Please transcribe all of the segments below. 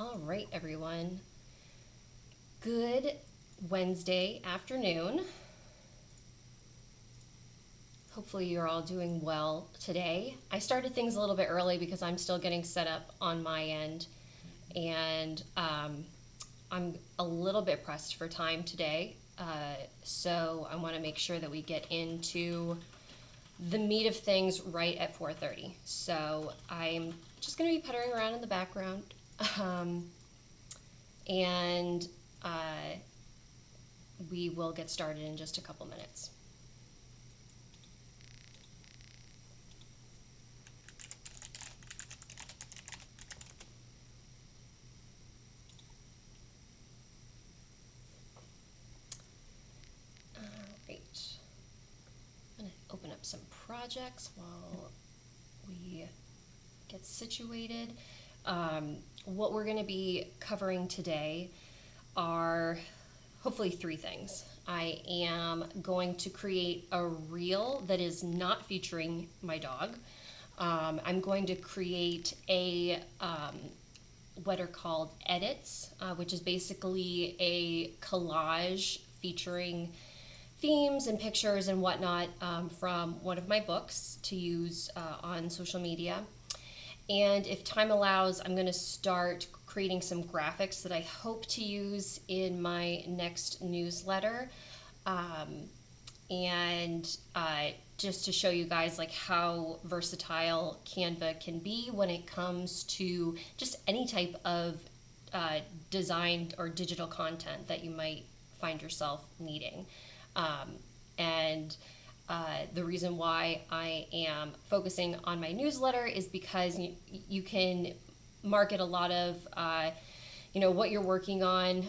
All right, everyone. Good Wednesday afternoon. Hopefully, you're all doing well today. I started things a little bit early because I'm still getting set up on my end, and I'm a little bit pressed for time today. So I want to make sure that we get into the meat of things right at 4:30. So I'm just going to be puttering around in the background, um, and uh, we will get started in just a couple minutes. All right. I'm going to open up some projects while we get situated. What we're going to be covering today are hopefully three things. I am going to create a reel that is not featuring my dog. I'm going to create a what are called edits, which is basically a collage featuring themes and pictures and whatnot from one of my books to use on social media. And if time allows, I'm going to start creating some graphics that I hope to use in my next newsletter. Um, and just to show you guys like how versatile Canva can be when it comes to just any type of designed or digital content that you might find yourself needing. Um, and the reason why I am focusing on my newsletter is because you can market a lot of what you're working on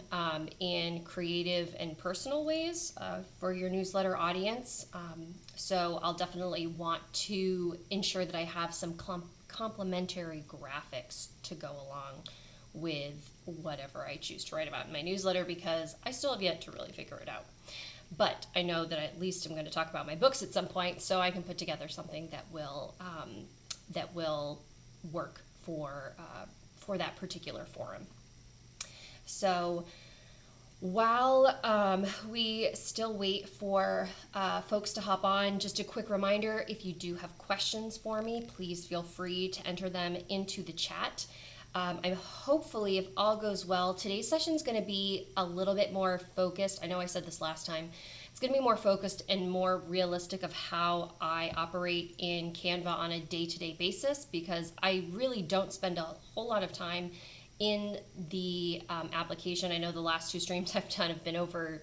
in creative and personal ways for your newsletter audience. So I'll definitely want to ensure that I have some complementary graphics to go along with whatever I choose to write about in my newsletter because I still have yet to really figure it out. But I know that at least I'm going to talk about my books at some point, so I can put together something that will work for that particular forum. So while we still wait for folks to hop on, just a quick reminder, if you do have questions for me, please feel free to enter them into the chat. I'm hopefully, if all goes well, today's session is going to be a little bit more focused. I know I said this last time. It's going to be more focused and more realistic of how I operate in Canva on a day-to-day basis because I really don't spend a whole lot of time in the application. I know the last two streams I've done have been over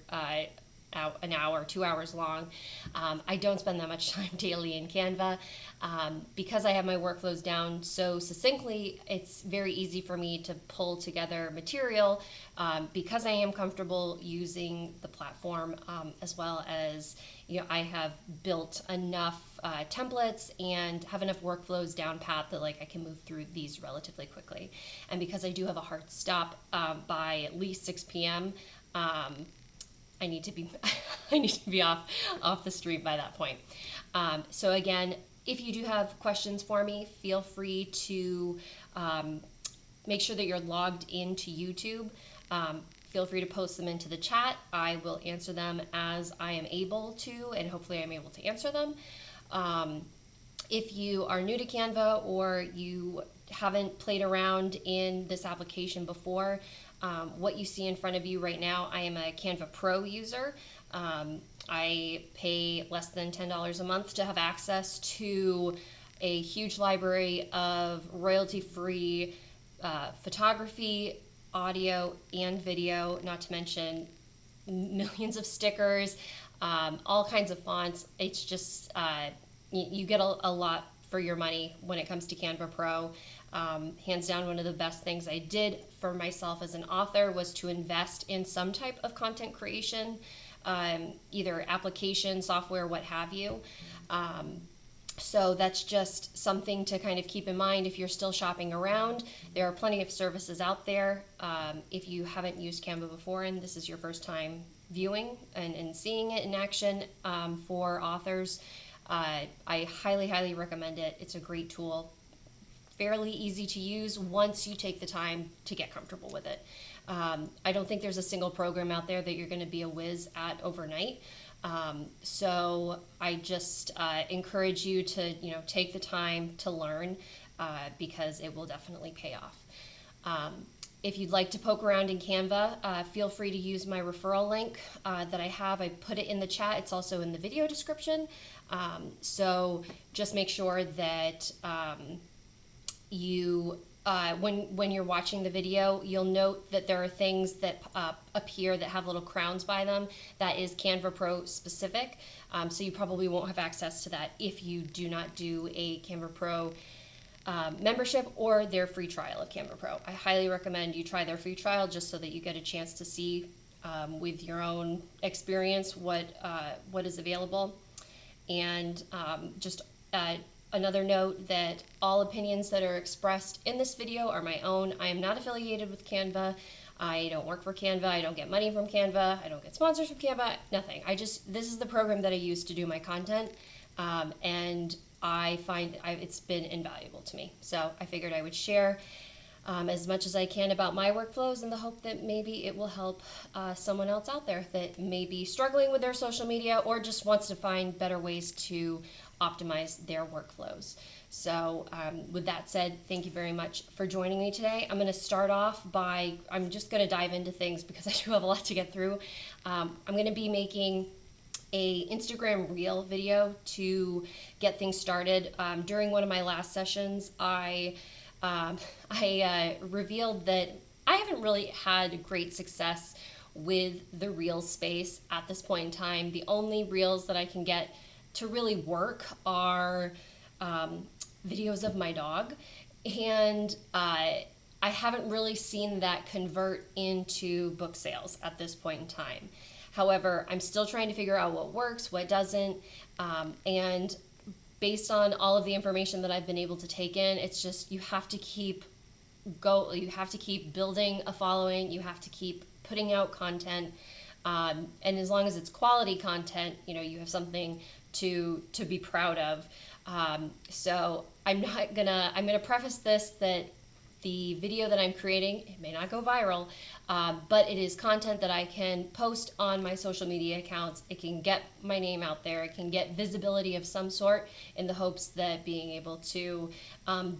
an hour, 2 hours long. I don't spend that much time daily in Canva. Because I have my workflows down so succinctly, it's very easy for me to pull together material because I am comfortable using the platform as well as I have built enough templates and have enough workflows down pat that like I can move through these relatively quickly. And because I do have a hard stop by at least 6 p.m., I need to be I need to be off the street by that point. So again, if you do have questions for me, feel free to make sure that you're logged into YouTube. Feel free to post them into the chat. I will answer them as I am able to, and hopefully I'm able to answer them. If you are new to Canva or you haven't played around in this application before, what you see in front of you right now, I am a Canva Pro user. I pay less than $10 a month to have access to a huge library of royalty-free photography, audio, and video, not to mention millions of stickers, all kinds of fonts. It's just, you get a lot for your money when it comes to Canva Pro. Hands down, one of the best things I did for myself as an author was to invest in some type of content creation, either application, software, what have you. So that's just something to kind of keep in mind if you're still shopping around. There are plenty of services out there. If you haven't used Canva before and this is your first time viewing and seeing it in action for authors, I highly, highly recommend it. It's a great tool. fairly easy to use once you take the time to get comfortable with it. I don't think there's a single program out there that you're going to be a whiz at overnight. So I just encourage you to, take the time to learn because it will definitely pay off. If you'd like to poke around in Canva, feel free to use my referral link that I have. I put it in the chat. It's also in the video description. So just make sure that when you're watching the video, you'll note that there are things that appear that have little crowns by them. That is Canva Pro specific. So you probably won't have access to that if you do not do a Canva Pro membership or their free trial of Canva Pro. I highly recommend you try their free trial just so that you get a chance to see with your own experience what is available. And just another note that all opinions that are expressed in this video are my own. I am not affiliated with Canva. I don't work for Canva. I don't get money from Canva. I don't get sponsors from Canva. Nothing. This is the program that I use to do my content, and I find it's been invaluable to me. So I figured I would share as much as I can about my workflows in the hope that maybe it will help someone else out there that may be struggling with their social media or just wants to find better ways to optimize their workflows. So with that said, thank you very much for joining me today. I'm going to start off I'm just going to dive into things because I do have a lot to get through. I'm going to be making a Instagram reel video to get things started. During one of my last sessions, I revealed that I haven't really had great success with the Reels space at this point in time. The only Reels that I can get to really work are videos of my dog, and I haven't really seen that convert into book sales at this point in time. However, I'm still trying to figure out what works, what doesn't, and based on all of the information that I've been able to take in, it's just you have to keep building a following, you have to keep putting out content, and as long as it's quality content, you have something to be proud of. So I'm gonna preface this that the video that I'm creating, it may not go viral, but it is content that I can post on my social media accounts. It can get my name out there. It can get visibility of some sort in the hopes that being able to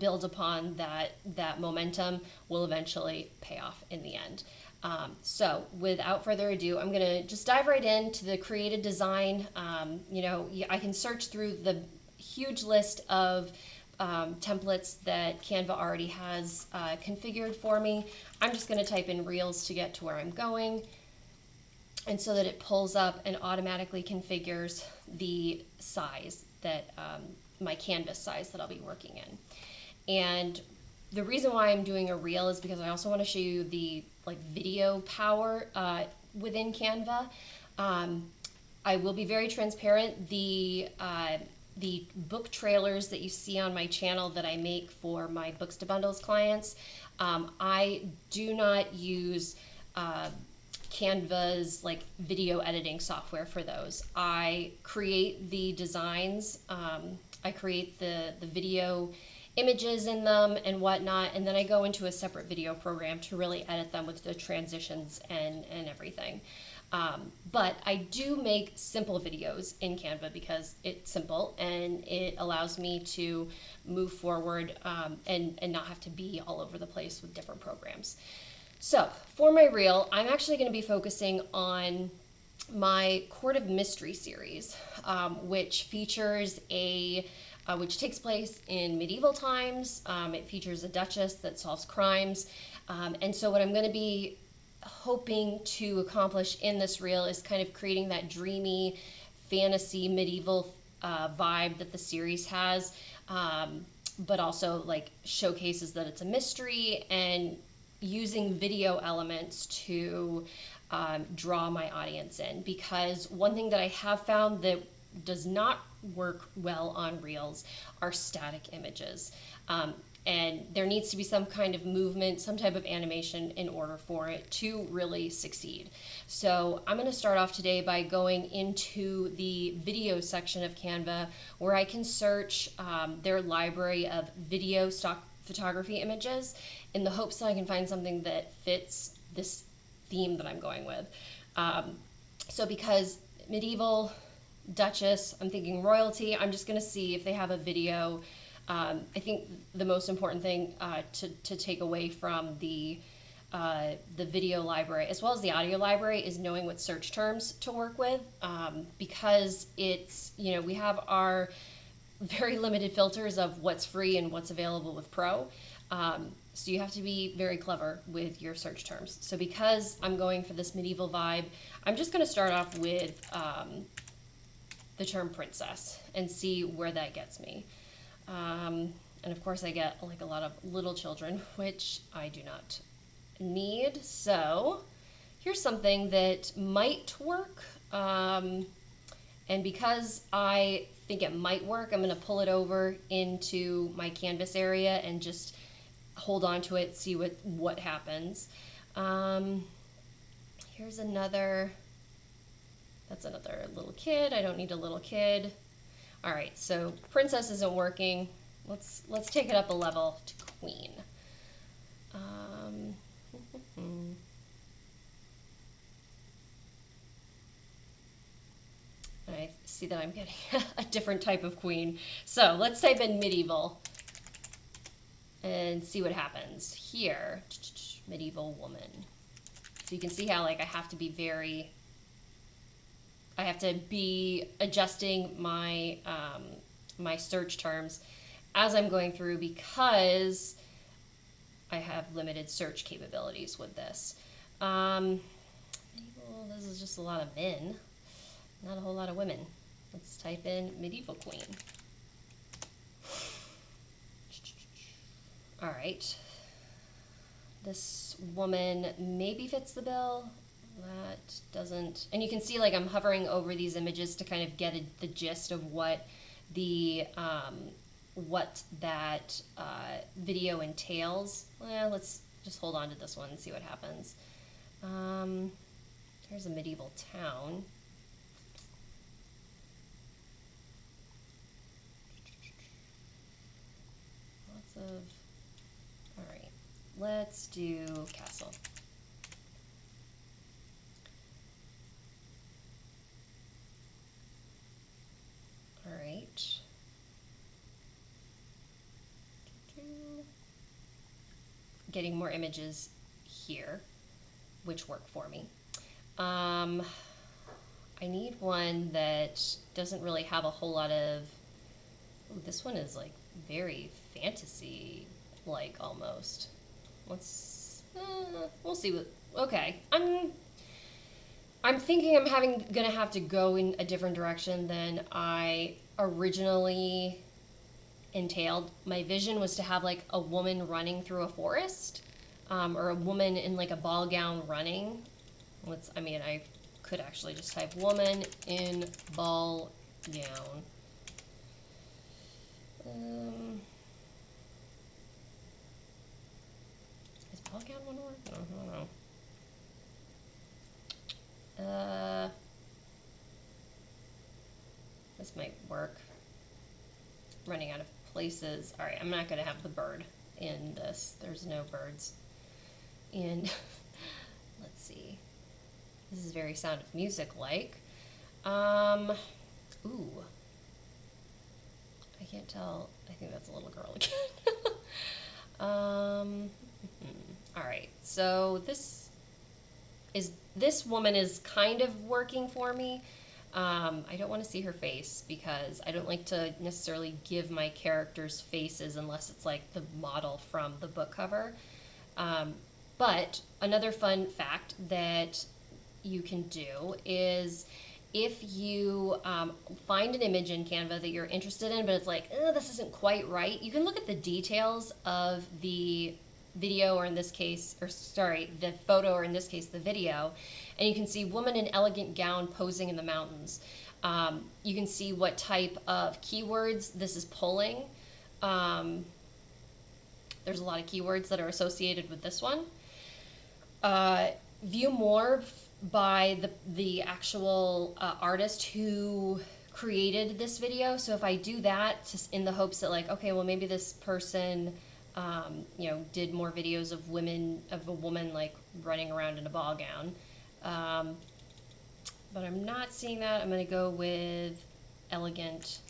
build upon that momentum will eventually pay off in the end. So without further ado, I'm going to just dive right into the created design. I can search through the huge list of templates that Canva already has configured for me. I'm just going to type in Reels to get to where I'm going, and so that it pulls up and automatically configures the size that my canvas size that I'll be working in. And the reason why I'm doing a Reel is because I also want to show you the video power within Canva. I will be very transparent. The book trailers that you see on my channel that I make for my Books to Bundles clients, I do not use Canva's video editing software for those. I create the designs, I create the video images in them and whatnot, and then I go into a separate video program to really edit them with the transitions and everything. But I do make simple videos in Canva because it's simple and it allows me to move forward and not have to be all over the place with different programs. So for my reel, I'm actually going to be focusing on my Court of Mystery series, which features which takes place in medieval times. It features a duchess that solves crimes. And so what I'm going to be hoping to accomplish in this reel is kind of creating that dreamy fantasy medieval vibe that the series has, but also showcases that it's a mystery and using video elements to draw my audience in. Because one thing that I have found that does not work well on reels are static images. And there needs to be some kind of movement, some type of animation in order for it to really succeed. So I'm going to start off today by going into the video section of Canva, where I can search their library of stock photography images in the hopes that I can find something that fits this theme that I'm going with. So because medieval, Duchess, I'm thinking royalty, I'm just going to see if they have a video. I think the most important thing to take away from the video library as well as the audio library is knowing what search terms to work with, because it's, you know, we have our very limited filters of what's free and what's available with Pro. So you have to be very clever with your search terms. So because I'm going for this medieval vibe, I'm just going to start off with the term princess and see where that gets me. And of course I get like a lot of little children, which I do not need. So here's something that might work. And because I think it might work, I'm going to pull it over into my canvas area and just hold on to it, see what happens. Here's another, that's another little kid. I don't need a little kid. All right, so princess isn't working. Let's take it up a level to queen. I see that I'm getting a different type of queen. So let's type in medieval and see what happens. Here, medieval woman. So you can see how like I have to be adjusting my my search terms as I'm going through because I have limited search capabilities with this. Medieval, this is just a lot of men. Not a whole lot of women. Let's type in medieval queen. All right. This woman maybe fits the bill. That doesn't. And you can see like I'm hovering over these images to kind of get the gist of what the that video entails. Well, let's just hold on to this one and see what happens. Here's a medieval town. All right, let's do castle. All right. Getting more images here, which work for me. I need one that doesn't really have a whole lot of, ooh, this one is like very fantasy like almost. Let's we'll see what, okay. I'm thinking I'm gonna have to go in a different direction than I originally entailed. My vision was to have like a woman running through a forest, or a woman in like a ball gown running. I mean, I could actually just type woman in ball gown. Is ball gown one word? I don't know. This might work. Running out of places. All right, I'm not gonna have the bird in this. There's no birds. And let's see. This is very Sound of Music like. Ooh. I can't tell. I think that's a little girl again. All right, so this woman is kind of working for me. I don't want to see her face because I don't like to necessarily give my characters faces unless it's like the model from the book cover. But another fun fact that you can do is if you find an image in Canva that you're interested in, but it's like, this isn't quite right, you can look at the details of the video, or in this case, or sorry, the photo, or in this case, the video, and you can see woman in elegant gown posing in the mountains. You can see what type of keywords this is pulling. There's a lot of keywords that are associated with this one. View more by the actual artist who created this video. So if I do that, just in the hopes that like, okay, well maybe this person did more videos of a woman like running around in a ball gown. But I'm not seeing that. I'm going to go with elegant.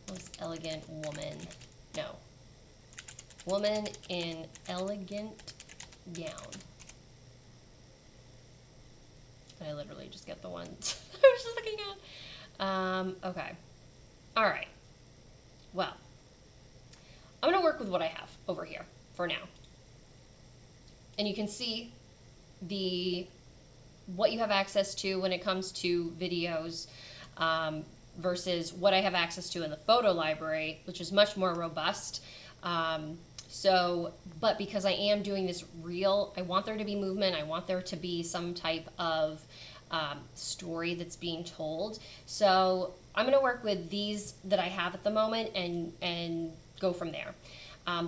What was elegant woman? No. Woman in elegant gown. I literally just get the ones I was just looking at. Okay. All right. Well, I'm going to work with what I have over here for now. And you can see what you have access to when it comes to videos versus what I have access to in the photo library, which is much more robust. But because I am doing this reel, I want there to be movement. I want there to be some type of story that's being told. So I'm going to work with these that I have at the moment and go from there.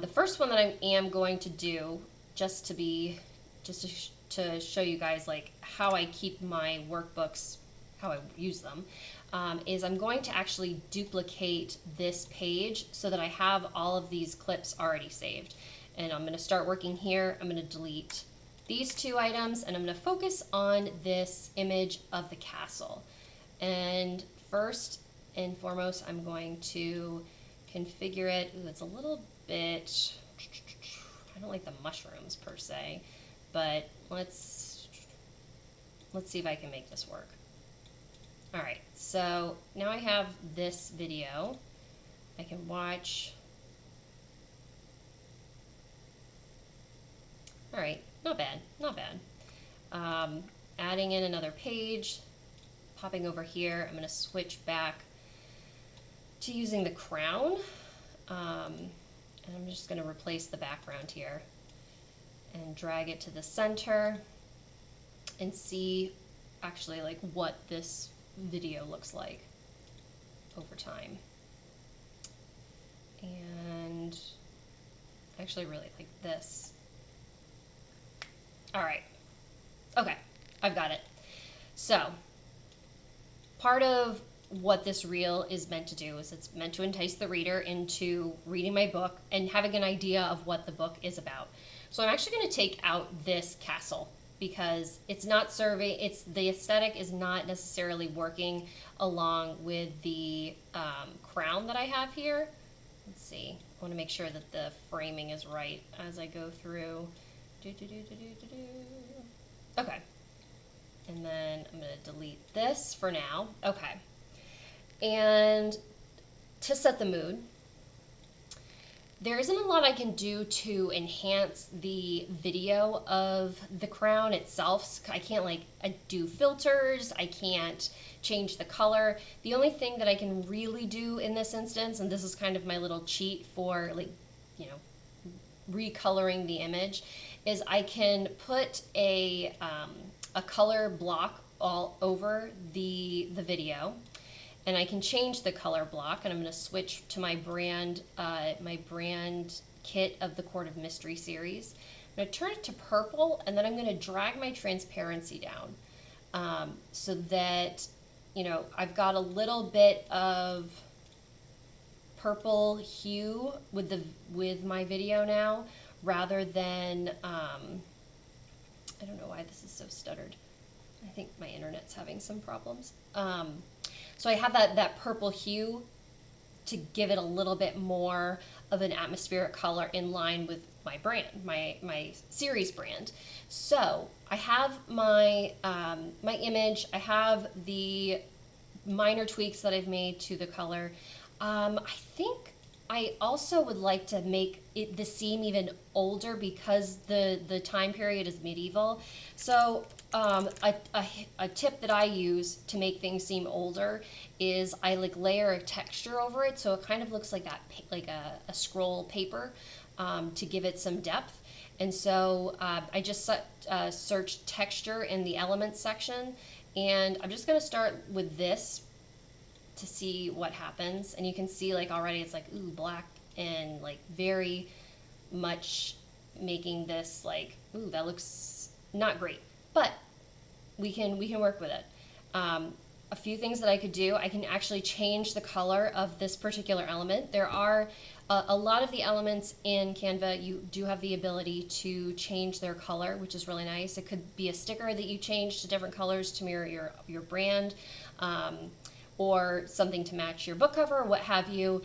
The first one that I am going to do, just to show you guys like how I keep my workbooks, how I use them, is I'm going to actually duplicate this page so that I have all of these clips already saved. And I'm going to start working here. I'm going to delete these two items and I'm going to focus on this image of the castle. And first and foremost, I'm going to configure it. Ooh, it's a little bit, I don't like the mushrooms per se, but let's see if I can make this work. All right, so now I have this video. I can watch. All right, not bad, not bad. Adding in another page, popping over here. I'm going to switch back to using the crown. And I'm just going to replace the background here and drag it to the center and see actually like what this video looks like over time. And I actually really like this. All right. Okay, I've got it. So part of what this reel is meant to do is it's meant to entice the reader into reading my book and having an idea of what the book is about. So I'm actually going to take out this castle because it's not serving, the aesthetic is not necessarily working along with the crown that I have here. Let's see, I want to make sure that the framing is right as I go through. Okay, and then I'm going to delete this for now. Okay, and to set the mood, there isn't a lot I can do to enhance the video of the crown itself. I can't I do filters, I can't change the color. The only thing that I can really do in this instance, and this is kind of my little cheat for recoloring the image, is I can put a color block all over the video. And I can change the color block, and I'm going to switch to my brand kit of the Court of Mystery series. I'm going to turn it to purple, and then I'm going to drag my transparency down so that I've got a little bit of purple hue with my video now, rather than I don't know why this is so stuttered. I think my internet's having some problems. So I have that purple hue to give it a little bit more of an atmospheric color in line with my brand, my series brand. So I have my my image. I have the minor tweaks that I've made to the color. I think I also would like to make the seam even older because the time period is medieval. So a tip that I use to make things seem older is I layer a texture over it, so it kind of looks like a scroll paper to give it some depth. And so I just searched texture in the elements section, and I'm just going to start with this to see what happens. And you can see already it's ooh, black, and very much making this ooh, that looks not great, but we can work with it. a few things that I could do. I can actually change the color of this particular element. There are a lot of the elements in Canva, you do have the ability to change their color, which is really nice. It could be a sticker that you change to different colors to mirror your brand, or something to match your book cover, what have you.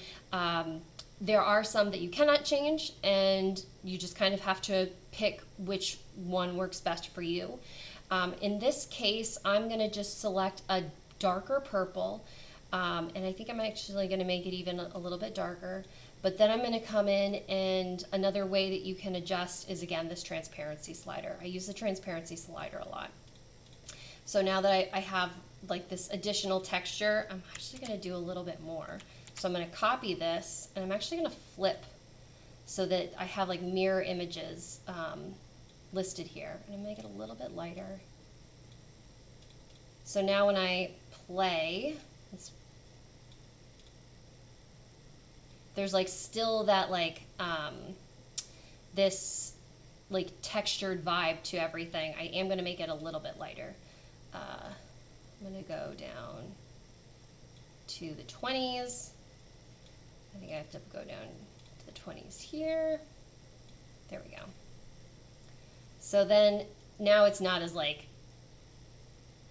There are some that you cannot change, and you just kind of have to pick which one works best for you. In this case, I'm going to just select a darker purple, and I think I'm actually going to make it even a little bit darker. But then I'm going to come in, and another way that you can adjust is, again, this transparency slider. I use the transparency slider a lot. So now that I have like this additional texture, I'm actually going to do a little bit more. So I'm going to copy this, and I'm actually going to flip so that I have like mirror images listed here. And I'm going to make it a little bit lighter. So now when I play, there's like still that like this like textured vibe to everything. I am going to make it a little bit lighter. I'm going to go down to the 20s. I think I have to go down to the 20s here. There we go. So then now it's not as like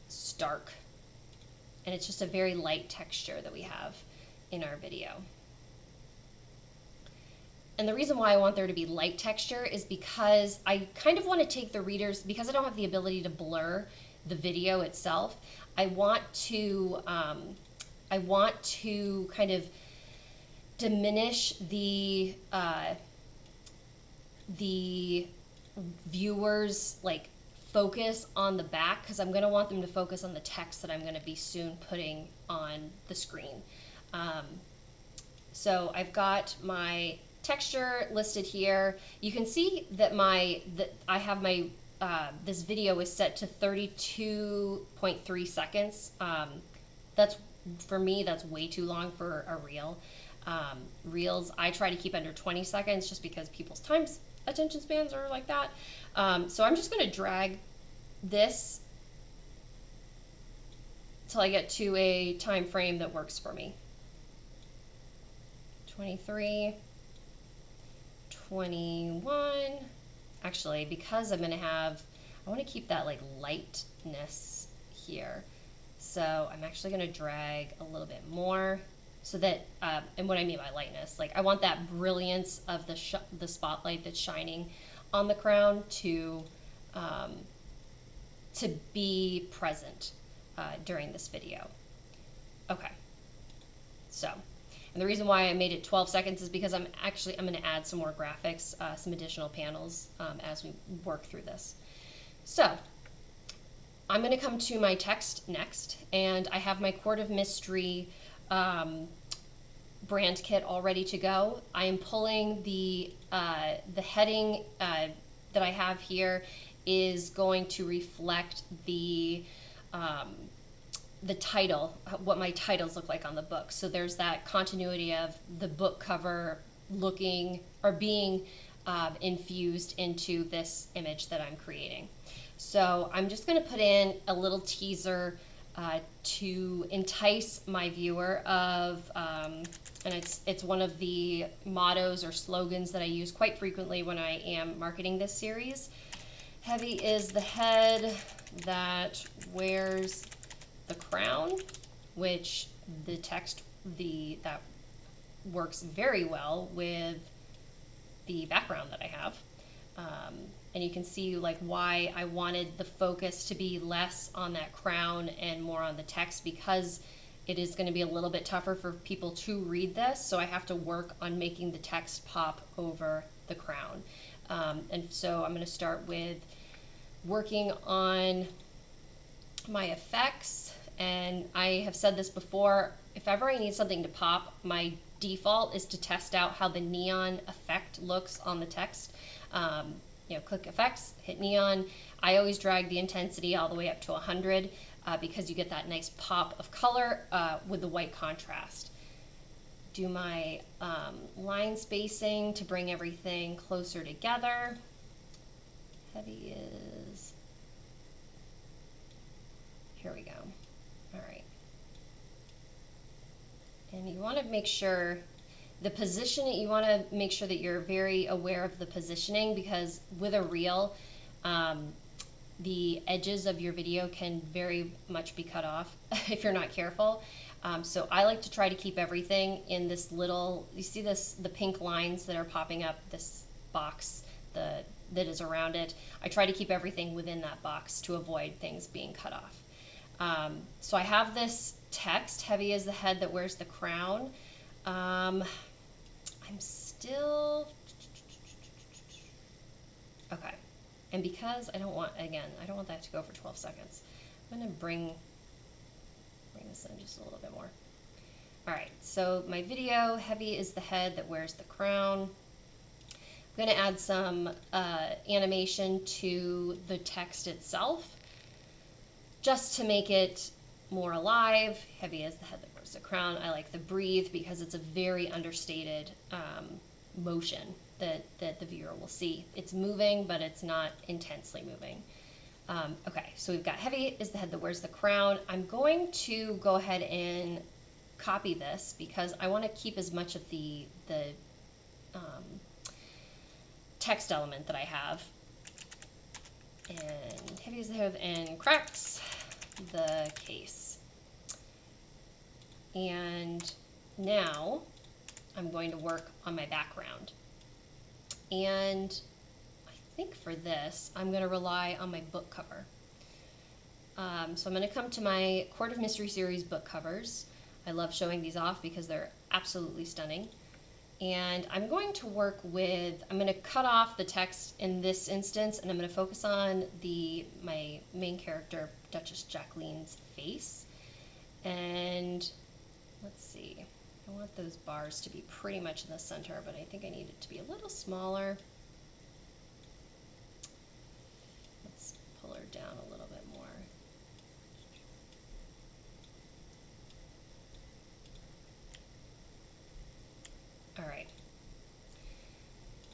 stark, and it's just a very light texture that we have in our video. And the reason why I want there to be light texture is because I kind of want to take the readers, because I don't have the ability to blur the video itself, I want to kind of diminish the viewers like focus on the back, because I'm going to want them to focus on the text that I'm going to be soon putting on the screen. So I've got my texture listed here. You can see that I have my this video is set to 32.3 seconds. That's, for me, that's way too long for a reel. Reels I try to keep under 20 seconds just because people's attention spans are like that. So I'm just going to drag this till I get to a time frame that works for me. 23, 21. Actually, because I want to keep that like lightness here. So I'm actually going to drag a little bit more so that, and what I mean by lightness, like I want that brilliance of the spotlight that's shining on the crown to be present during this video. Okay, so, and the reason why I made it 12 seconds is because I'm going to add some more graphics, some additional panels as we work through this. So I'm going to come to my text next, and I have my Court of Mystery brand kit all ready to go. I am pulling the heading that I have here is going to reflect the title, what my titles look like on the book. So there's that continuity of the book cover looking or being infused into this image that I'm creating. So I'm just going to put in a little teaser to entice my viewer of, and it's one of the mottos or slogans that I use quite frequently when I am marketing this series. Heavy is the head that wears the crown, which the text, that works very well with the background that I have. And you can see like why I wanted the focus to be less on that crown and more on the text, because it is going to be a little bit tougher for people to read this, so I have to work on making the text pop over the crown. And so I'm going to start with working on my effects, and I have said this before, if ever I need something to pop, my default is to test out how the neon effect looks on the text. Click effects, hit neon. I always drag the intensity all the way up to 100 because you get that nice pop of color with the white contrast. Do my line spacing to bring everything closer together. Heavy is, here we go. All right. And you want to make sure the position, you want to make sure that you're very aware of the positioning, because with a reel, the edges of your video can very much be cut off if you're not careful. So I like to try to keep everything in this little, you see this, the pink lines that are popping up, this box that is around it. I try to keep everything within that box to avoid things being cut off. So I have this text, heavy is the head that wears the crown. I'm still, okay. And because I don't want, again, I don't want that to go for 12 seconds, I'm gonna bring this in just a little bit more. All right, so my video, heavy is the head that wears the crown. I'm gonna add some animation to the text itself, just to make it more alive. Heavy is the head that wears the crown. I like the breathe because it's a very understated motion that the viewer will see. It's moving, but it's not intensely moving. Okay, so we've got heavy is the head that wears the crown. I'm going to go ahead and copy this because I want to keep as much of the text element that I have. And heavy is the head and cracks the case. And now I'm going to work on my background. And I think for this, I'm going to rely on my book cover. So I'm going to come to my Court of Mystery series book covers. I love showing these off because they're absolutely stunning. And I'm going to work with, I'm going to cut off the text in this instance, and I'm going to focus on my main character, Duchess Jacqueline's face. And let's see, I want those bars to be pretty much in the center, but I think I need it to be a little smaller. Let's pull her down a little bit more. All right.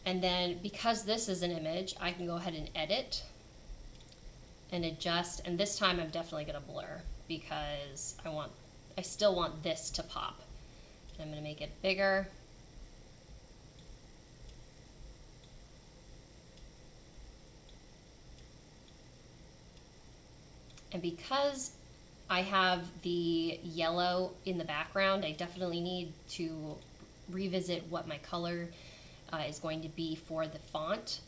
And then because this is an image, I can go ahead and edit and adjust. And this time I'm definitely going to blur because I still want this to pop. And I'm going to make it bigger. And because I have the yellow in the background, I definitely need to revisit what my color is going to be for the font.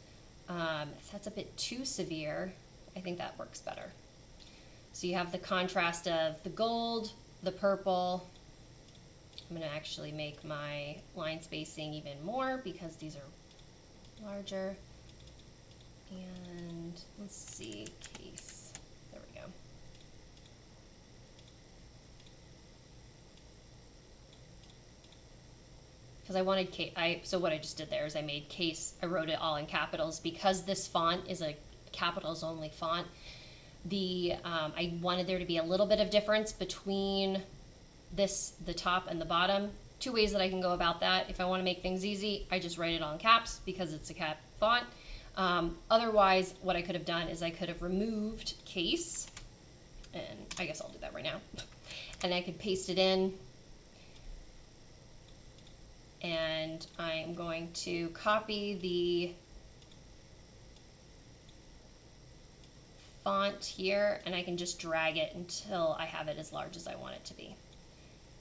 If that's a bit too severe, I think that works better. So you have the contrast of the gold, the purple. I'm going to actually make my line spacing even more because these are larger. And let's see, case, there we go. Because I wanted case, so what I just did there is I made case, I wrote it all in capitals because this font is a capitals only font. I wanted there to be a little bit of difference between the top and the bottom. Two ways that I can go about that. If I want to make things easy, I just write it all in caps because it's a cap font. Otherwise, what I could have done is I could have removed case, and I guess I'll do that right now. And I could paste it in. And I'm going to copy the font here, and I can just drag it until I have it as large as I want it to be.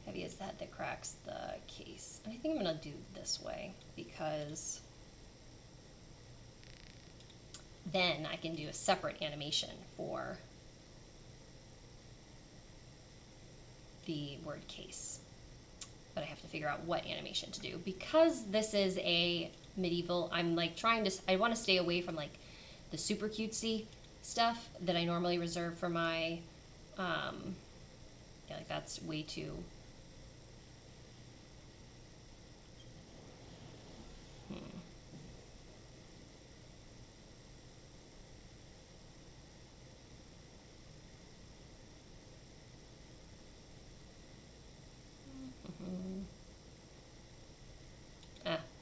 Heavy is the head that cracks the case. And I think I'm going to do this way because then I can do a separate animation for the word case. But I have to figure out what animation to do. Because this is a medieval, I'm like trying to, I want to stay away from like the super cutesy stuff that I normally reserve for my, yeah, like that's way too,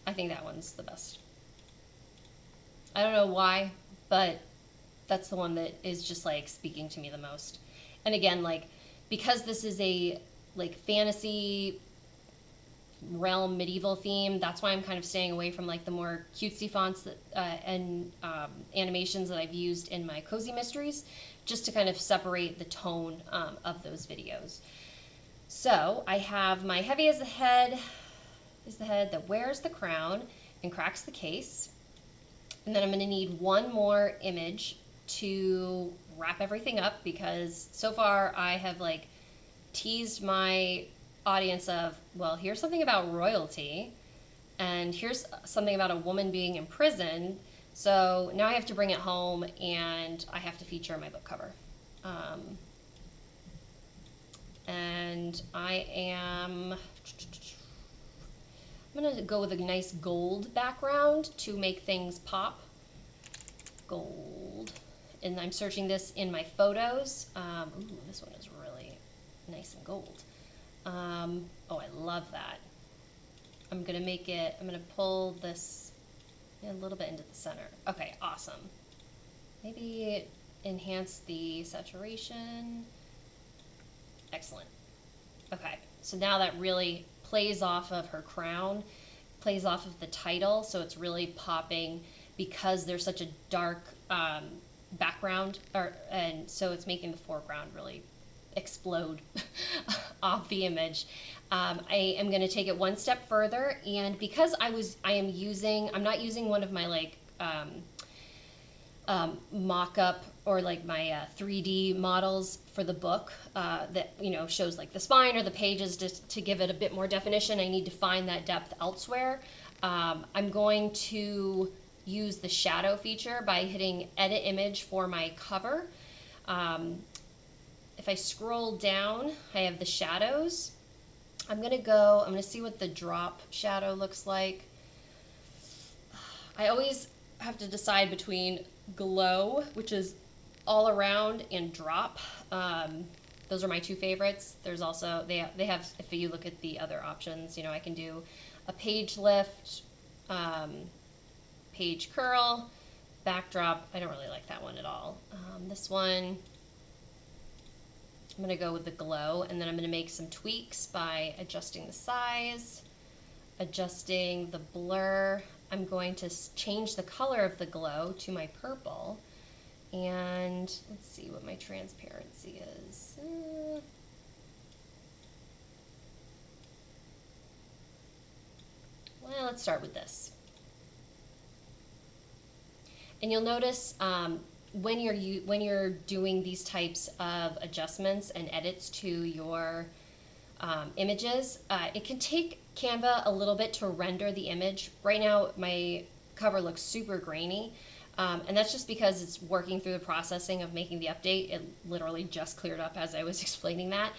I think that one's the best. I don't know why, but that's the one that is just like speaking to me the most. And again, like because this is a like fantasy realm medieval theme. That's why I'm kind of staying away from like the more cutesy fonts that, and animations that I've used in my cozy mysteries, just to kind of separate the tone of those videos. So I have my heavy as the head is the head that wears the crown and cracks the case. And then I'm going to need one more image to wrap everything up, because so far I have like teased my audience of, well, here's something about royalty and here's something about a woman being imprisoned. So now I have to bring it home and I have to feature my book cover. And I'm going to go with a nice gold background to make things pop. Gold. And I'm searching this in my photos. Ooh, this one is really nice and gold. Oh, I love that. I'm going to pull this a little bit into the center. Okay, awesome. Maybe enhance the saturation. Excellent. Okay, so now that really plays off of her crown, plays off of the title, so it's really popping because there's such a dark background, and so it's making the foreground really explode off the image. I am going to take it one step further, and because I'm not using one of my like mock-up or like my 3D models for the book that shows like the spine or the pages, just to give it a bit more definition. I need to find that depth elsewhere. I'm going to use the shadow feature by hitting edit image for my cover. If I scroll down, I have the shadows. I'm going to see what the drop shadow looks like. I always have to decide between glow, which is all around, and drop. Those are my two favorites. There's also, they have, if you look at the other options, I can do a page lift, page curl, backdrop. I don't really like that one at all. This one, I'm going to go with the glow, and then I'm going to make some tweaks by adjusting the size, adjusting the blur. I'm going to change the color of the glow to my purple, and let's see what my transparency is. Well, let's start with this. And you'll notice when you're doing these types of adjustments and edits to your images, it can take Canva a little bit to render the image. Right now my cover looks super grainy, and that's just because it's working through the processing of making the update. It literally just cleared up as I was explaining that.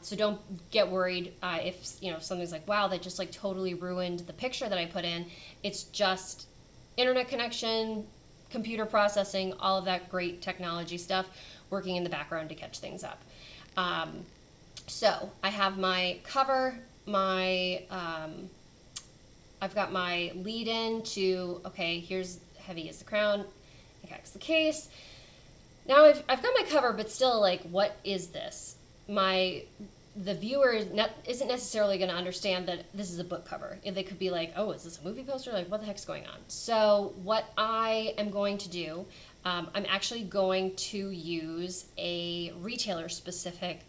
So don't get worried if something's like, wow, that just like totally ruined the picture that I put in. It's just internet connection, computer processing, all of that great technology stuff working in the background to catch things up. So I have my cover, I've got my lead in to, okay, here's heavy as the crown, cracks the case. Now I've got my cover, but still, like, what is this? The viewer isn't necessarily going to understand that this is a book cover. They could be like, oh, is this a movie poster? Like, what the heck's going on? So what I am going to do, I'm actually going to use a retailer-specific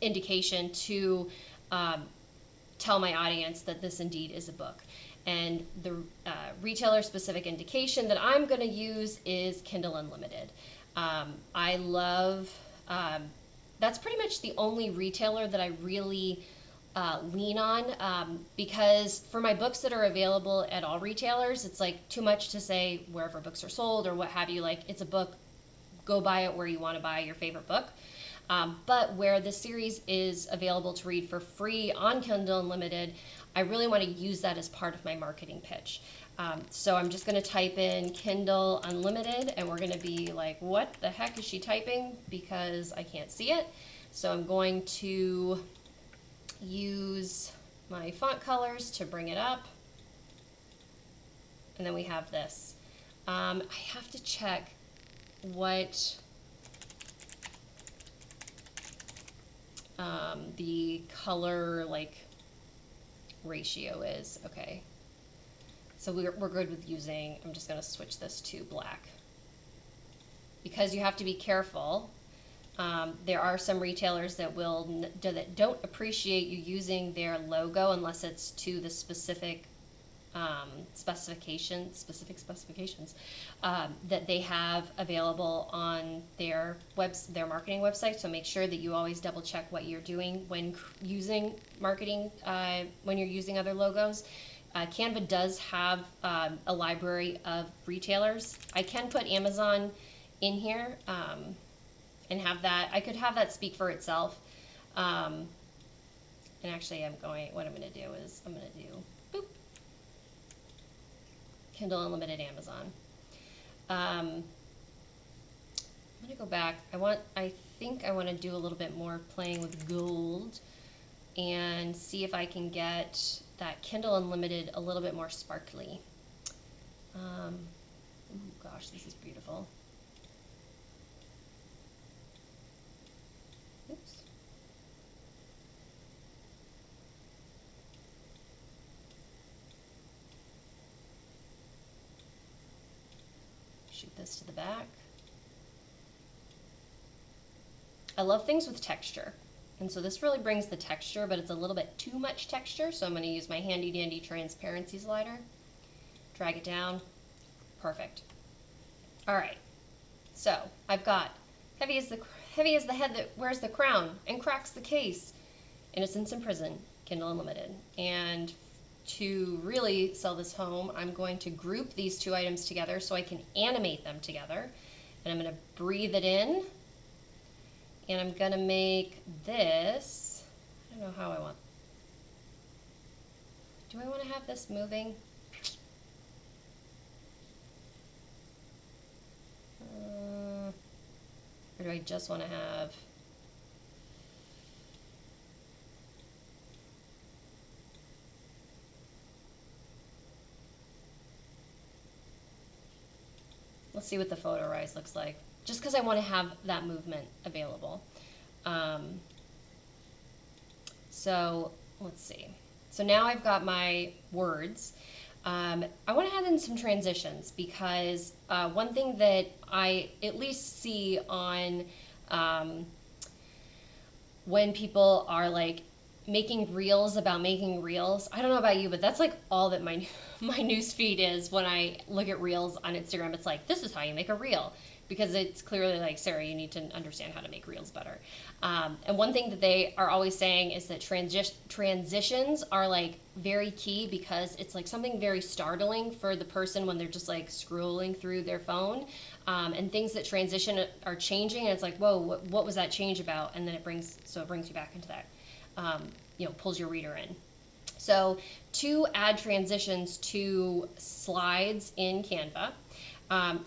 indication to tell my audience that this indeed is a book. And the retailer-specific indication that I'm going to use is Kindle Unlimited. I love... that's pretty much the only retailer that I really lean on, because for my books that are available at all retailers, it's like too much to say wherever books are sold or what have you. Like, it's a book, go buy it where you want to buy your favorite book. But where the series is available to read for free on Kindle Unlimited, I really want to use that as part of my marketing pitch. So I'm just going to type in Kindle Unlimited, and we're going to be like, what the heck is she typing? Because I can't see it. So I'm going to use my font colors to bring it up. And then we have this. I have to check what the color like ratio is. Okay, so we're good with using, I'm just going to switch this to black because you have to be careful. There are some retailers that that don't appreciate you using their logo unless it's to the specific specifications that they have available on their marketing website. So make sure that you always double check what you're doing when using marketing, when you're using other logos. Canva does have a library of retailers. I can put Amazon in here and have that. I could have that speak for itself. And actually, what I'm going to do is I'm going to do boop, Kindle Unlimited Amazon. I'm going to go back. I think I want to do a little bit more playing with gold and see if I can get that Kindle Unlimited a little bit more sparkly. Oh gosh, this is beautiful. Oops. Shoot this to the back. I love things with texture. And so this really brings the texture, but it's a little bit too much texture. So I'm going to use my handy dandy transparency slider. Drag it down. Perfect. All right. So I've got heavy as the head that wears the crown and cracks the case. Innocence in Prison, Kindle Unlimited. And to really sell this home, I'm going to group these two items together so I can animate them together. And I'm going to breathe it in. And I'm going to make this, I don't know how I want. Do I want to have this moving? Or do I just want to have... Let's see what the photo rise looks like. Just because I want to have that movement available. So let's see. So now I've got my words. I want to add in some transitions because one thing that I at least see on when people are like making reels about making reels. I don't know about you, but that's like all that my news feed is when I look at reels on Instagram. It's like, this is how you make a reel, because it's clearly like, Sarah, you need to understand how to make reels better. And one thing that they are always saying is that transitions are like very key, because it's like something very startling for the person when they're just like scrolling through their phone, and things that transition are changing, and it's like, whoa, what was that change about? And then it brings you back into that, pulls your reader in. So to add transitions to slides in Canva,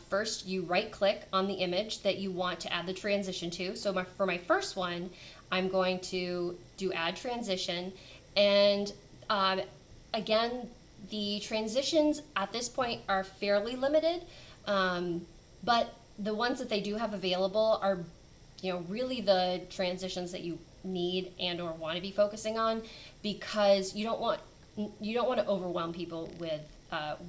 first you right click on the image that you want to add the transition to. So for my first one, I'm going to do add transition, and again, the transitions at this point are fairly limited, but the ones that they do have available are really the transitions that you need and or want to be focusing on, because you don't want to overwhelm people with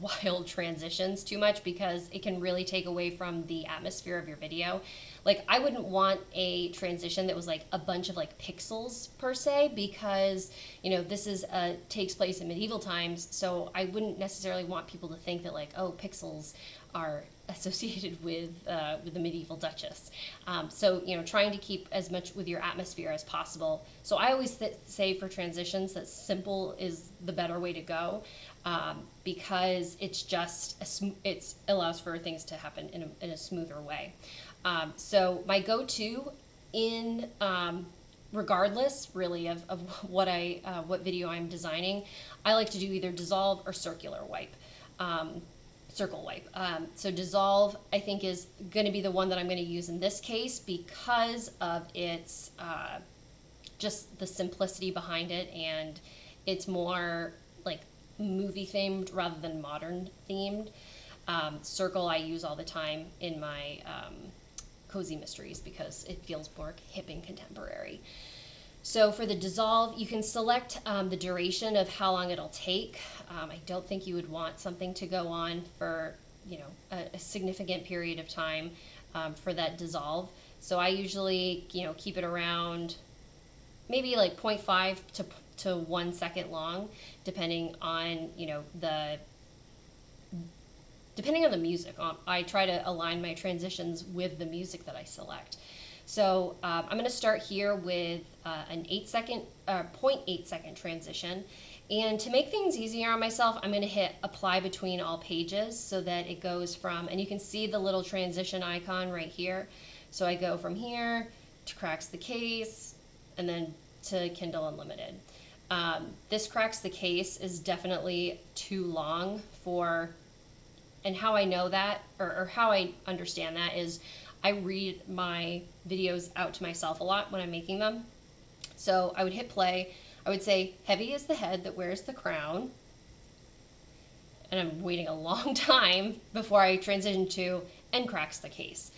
wild transitions too much, because it can really take away from the atmosphere of your video. Like, I wouldn't want a transition that was like a bunch of like pixels per se, because this takes place in medieval times, so I wouldn't necessarily want people to think that like, oh, pixels are associated with the medieval duchess. So trying to keep as much with your atmosphere as possible. So I always say for transitions that simple is the better way to go, because it's just it allows for things to happen in a smoother way. So my go-to in regardless really of what video I'm designing, I like to do either dissolve or circle wipe. So dissolve, I think, is going to be the one that I'm going to use in this case, because of its just the simplicity behind it, and it's more like movie themed rather than modern themed. Circle I use all the time in my cozy mysteries because it feels more hip and contemporary. So for the dissolve, you can select the duration of how long it'll take. I don't think you would want something to go on for, you know, a significant period of time for that dissolve. So I usually, you know, keep it around maybe like 0.5 to 1 second long, depending on, you know, depending on the music. I try to align my transitions with the music that I select. So I'm going to start here with an 0.8 second transition. And to make things easier on myself, I'm going to hit apply between all pages so that it goes from, and you can see the little transition icon right here. So I go from here to Cracks the Case and then to Kindle Unlimited. This Cracks the Case is definitely too long for, and how I know that, or how I understand that is I read my videos out to myself a lot when I'm making them. So I would hit play. I would say, heavy is the head that wears the crown. And I'm waiting a long time before I transition to, and cracks the case.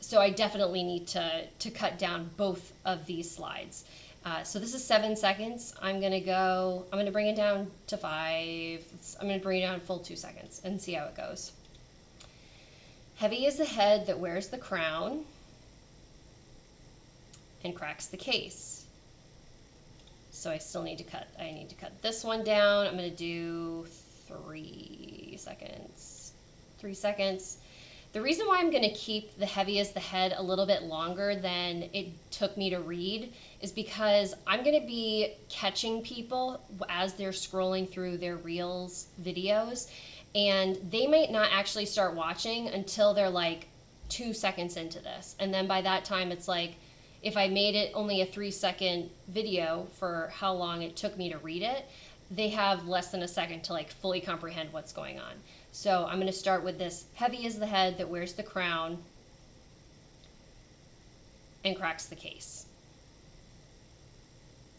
So I definitely need to cut down both of these slides. So this is 7 seconds. I'm going to bring it down to 5. I'm going to bring it down a full 2 seconds and see how it goes. Heavy is the head that wears the crown and cracks the case. So I still need to cut. I need to cut this one down. I'm going to do 3 seconds. 3 seconds. The reason why I'm going to keep the heavy as the head a little bit longer than it took me to read is because I'm going to be catching people as they're scrolling through their Reels videos, and they might not actually start watching until they're like 2 seconds into this. And then by that time, it's like, if I made it only a 3-second video for how long it took me to read it, they have less than a second to like fully comprehend what's going on. So I'm going to start with this. Heavy is the head that wears the crown and cracks the case.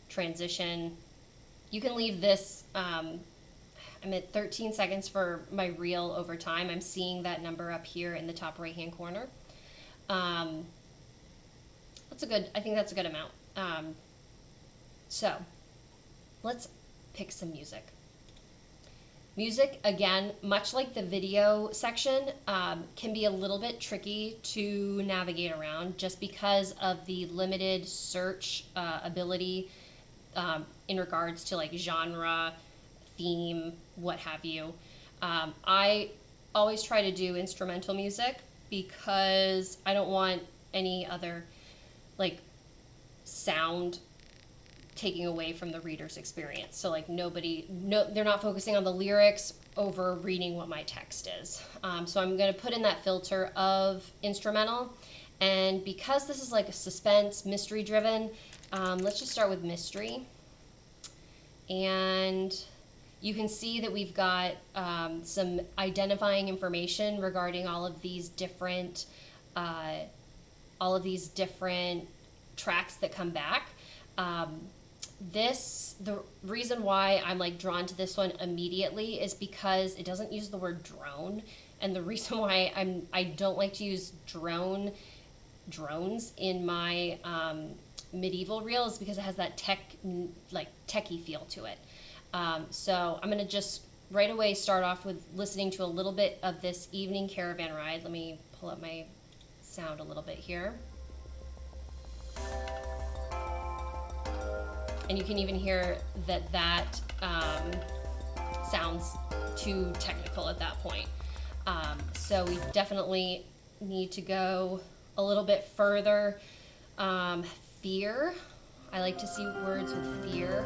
Transition. You can leave this, I'm at 13 seconds for my reel over time. I'm seeing that number up here in the top right hand corner. I think that's a good amount. So let's pick some music. Music, again, much like the video section, can be a little bit tricky to navigate around just because of the limited search ability in regards to like genre, theme, what have you. I always try to do instrumental music because I don't want any other like sound taking away from the reader's experience. So like they're not focusing on the lyrics over reading what my text is. So I'm going to put in that filter of instrumental. And because this is like a suspense, mystery driven, let's just start with mystery. And you can see that we've got some identifying information regarding all of these different tracks that come back. The reason why I'm like drawn to this one immediately is because it doesn't use the word drone, and the reason why I don't like to use drones in my medieval reel is because it has that techie feel to it. So I'm gonna just right away start off with listening to a little bit of this evening caravan ride. Let me pull up my sound a little bit here. And you can even hear that sounds too technical at that point. So we definitely need to go a little bit further. Fear. I like to see words with fear.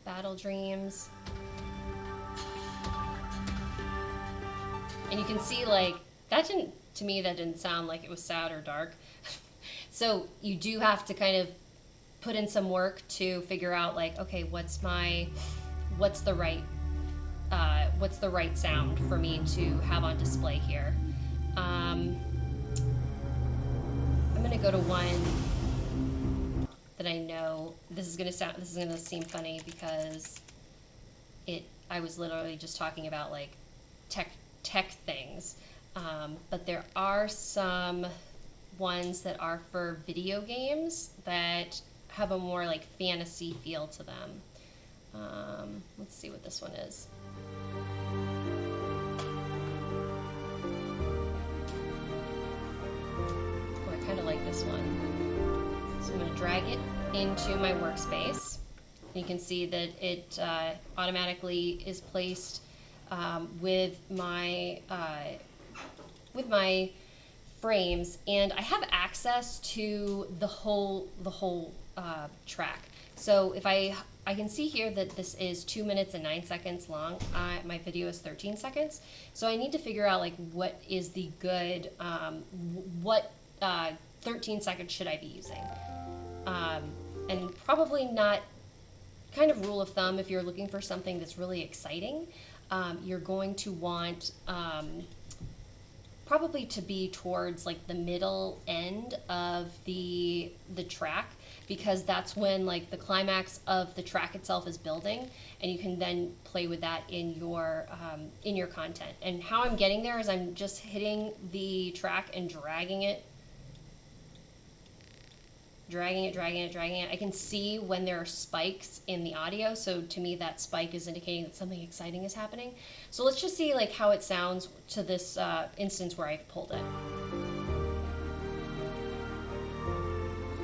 Battle dreams. And you can see like, that didn't sound like it was sad or dark. So you do have to kind of put in some work to figure out like, okay, what's the right sound for me to have on display here. I'm gonna go to one that I know this is gonna seem funny because I was literally just talking about like tech things. But there are some ones that are for video games that have a more like fantasy feel to them. Let's see what this one is. Oh, I kind of like this one. So I'm going to drag it into my workspace. You can see that it automatically is placed with my frames, and I have access to the whole track. So if I can see here that this is 2 minutes and 9 seconds long. My video is 13 seconds. So I need to figure out like what is the good, what 13 seconds should I be using? And probably not, kind of rule of thumb, if you're looking for something that's really exciting, you're going to want probably to be towards like the middle end of the track, because that's when like the climax of the track itself is building, and you can then play with that in your content. And how I'm getting there is I'm just hitting the track and dragging it. I can see when there are spikes in the audio, so to me that spike is indicating that something exciting is happening. So let's just see like how it sounds to this instance where I've pulled it.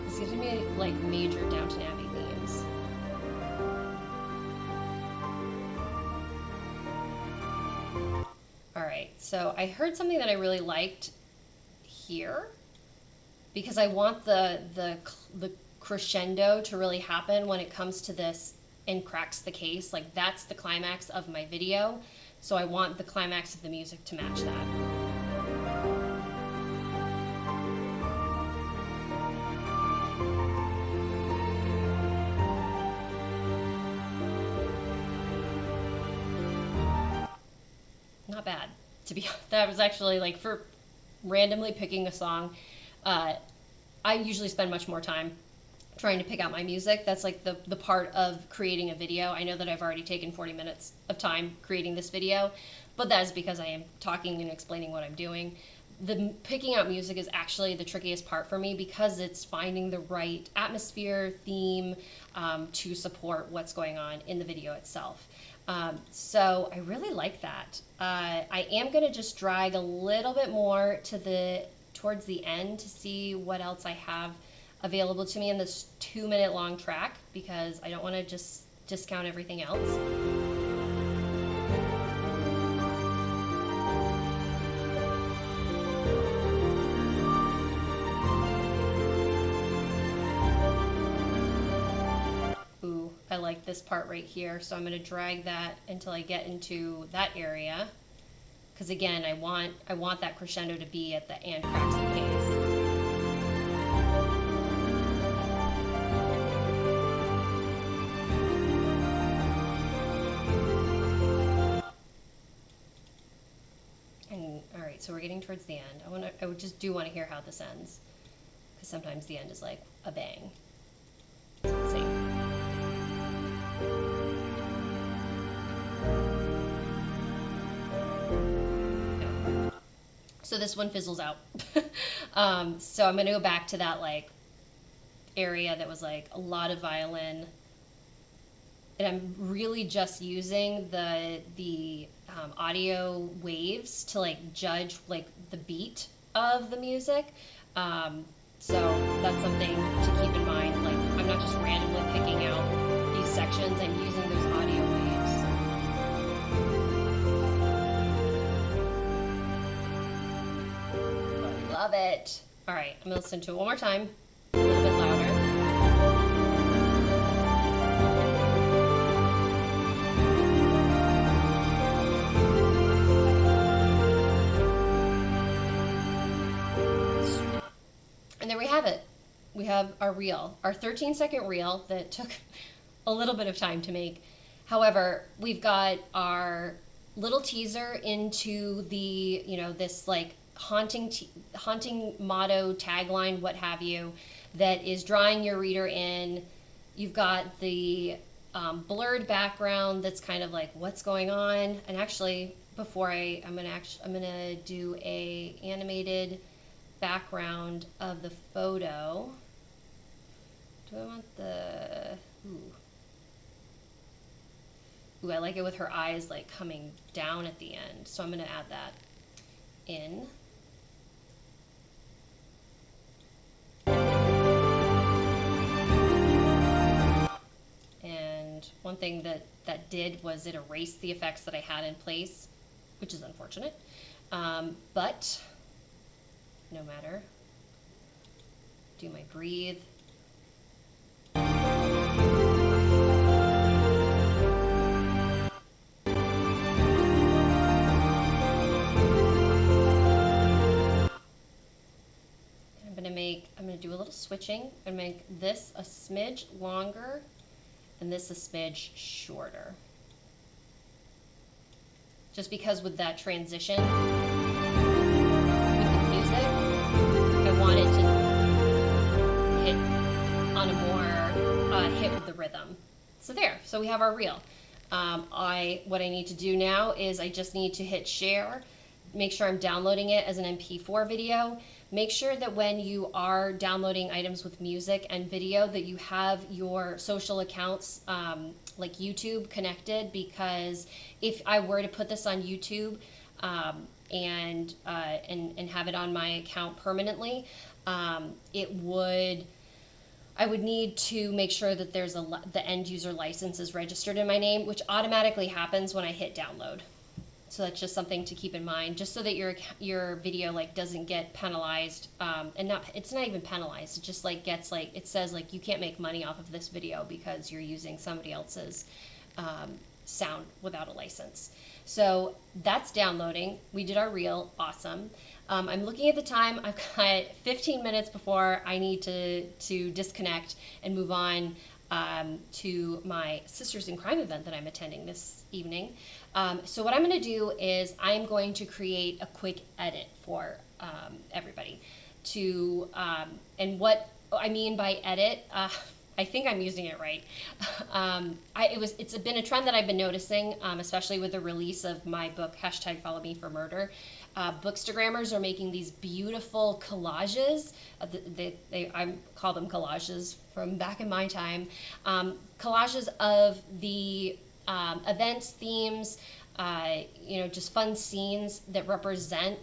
This gives me like major Downton Abbey themes. Alright, so I heard something that I really liked here, because I want the crescendo to really happen when it comes to this and cracks the case. Like that's the climax of my video, so I want the climax of the music to match that. Not bad, to be honest. That was actually like, for randomly picking a song, I usually spend much more time trying to pick out my music. That's like the part of creating a video. I know that I've already taken 40 minutes of time creating this video, but that is because I am talking and explaining what I'm doing. The picking out music is actually the trickiest part for me, because it's finding the right atmosphere, theme, to support what's going on in the video itself. So I really like that. I am going to just drag a little bit more towards the end to see what else I have available to me in this 2 minute long track, because I don't want to just discount everything else. Ooh, I like this part right here, so I'm going to drag that until I get into that area. Because again, I want that crescendo to be at the "and cracks the case." And all right, so we're getting towards the end. I just do want to hear how this ends, because sometimes the end is like a bang. So let's see. So this one fizzles out. So I'm going to go back to that like area that was like a lot of violin, and I'm really just using the audio waves to like judge like the beat of the music. So that's something to keep in mind. Like I'm not just randomly picking out these sections. I'm using those audio waves. Love it. All right, I'm gonna listen to it one more time, a little bit louder. And there we have it. We have our reel, our 13-second reel that took a little bit of time to make. However, we've got our little teaser into the, this like haunting motto, tagline, what have you, that is drawing your reader in. You've got the blurred background that's kind of like what's going on. And actually, before I'm gonna do a animated background of the photo. Do I want the ooh, I like it with her eyes like coming down at the end. So I'm gonna add that in. And one thing that did was it erased the effects that I had in place, which is unfortunate. But no matter. Do my breathe. I'm gonna do a little switching and make this a smidge longer and this a smidge shorter. Just because with that transition with the music, I want it to hit on a more hit with the rhythm. So there, so we have our reel. What I need to do now is I just need to hit share, make sure I'm downloading it as an MP4 video. Make sure that when you are downloading items with music and video that you have your social accounts like YouTube connected, because if I were to put this on YouTube and have it on my account permanently, I would need to make sure that there's the end user license is registered in my name, which automatically happens when I hit download. So that's just something to keep in mind, just so that your video like doesn't get penalized, and it's not even penalized. It just like gets like, it says like you can't make money off of this video because you're using somebody else's sound without a license. So that's downloading. We did our reel, awesome. I'm looking at the time. I've got 15 minutes before I need to disconnect and move on to my Sisters in Crime event that I'm attending this evening. So what I'm going to do is I'm going to create a quick edit for everybody and what I mean by edit, I think I'm using it right. It's been a trend that I've been noticing, especially with the release of my book, #FollowMeForMurder. Bookstagrammers are making these beautiful collages. I call them collages from back in my time. Collages of the events, themes, just fun scenes that represent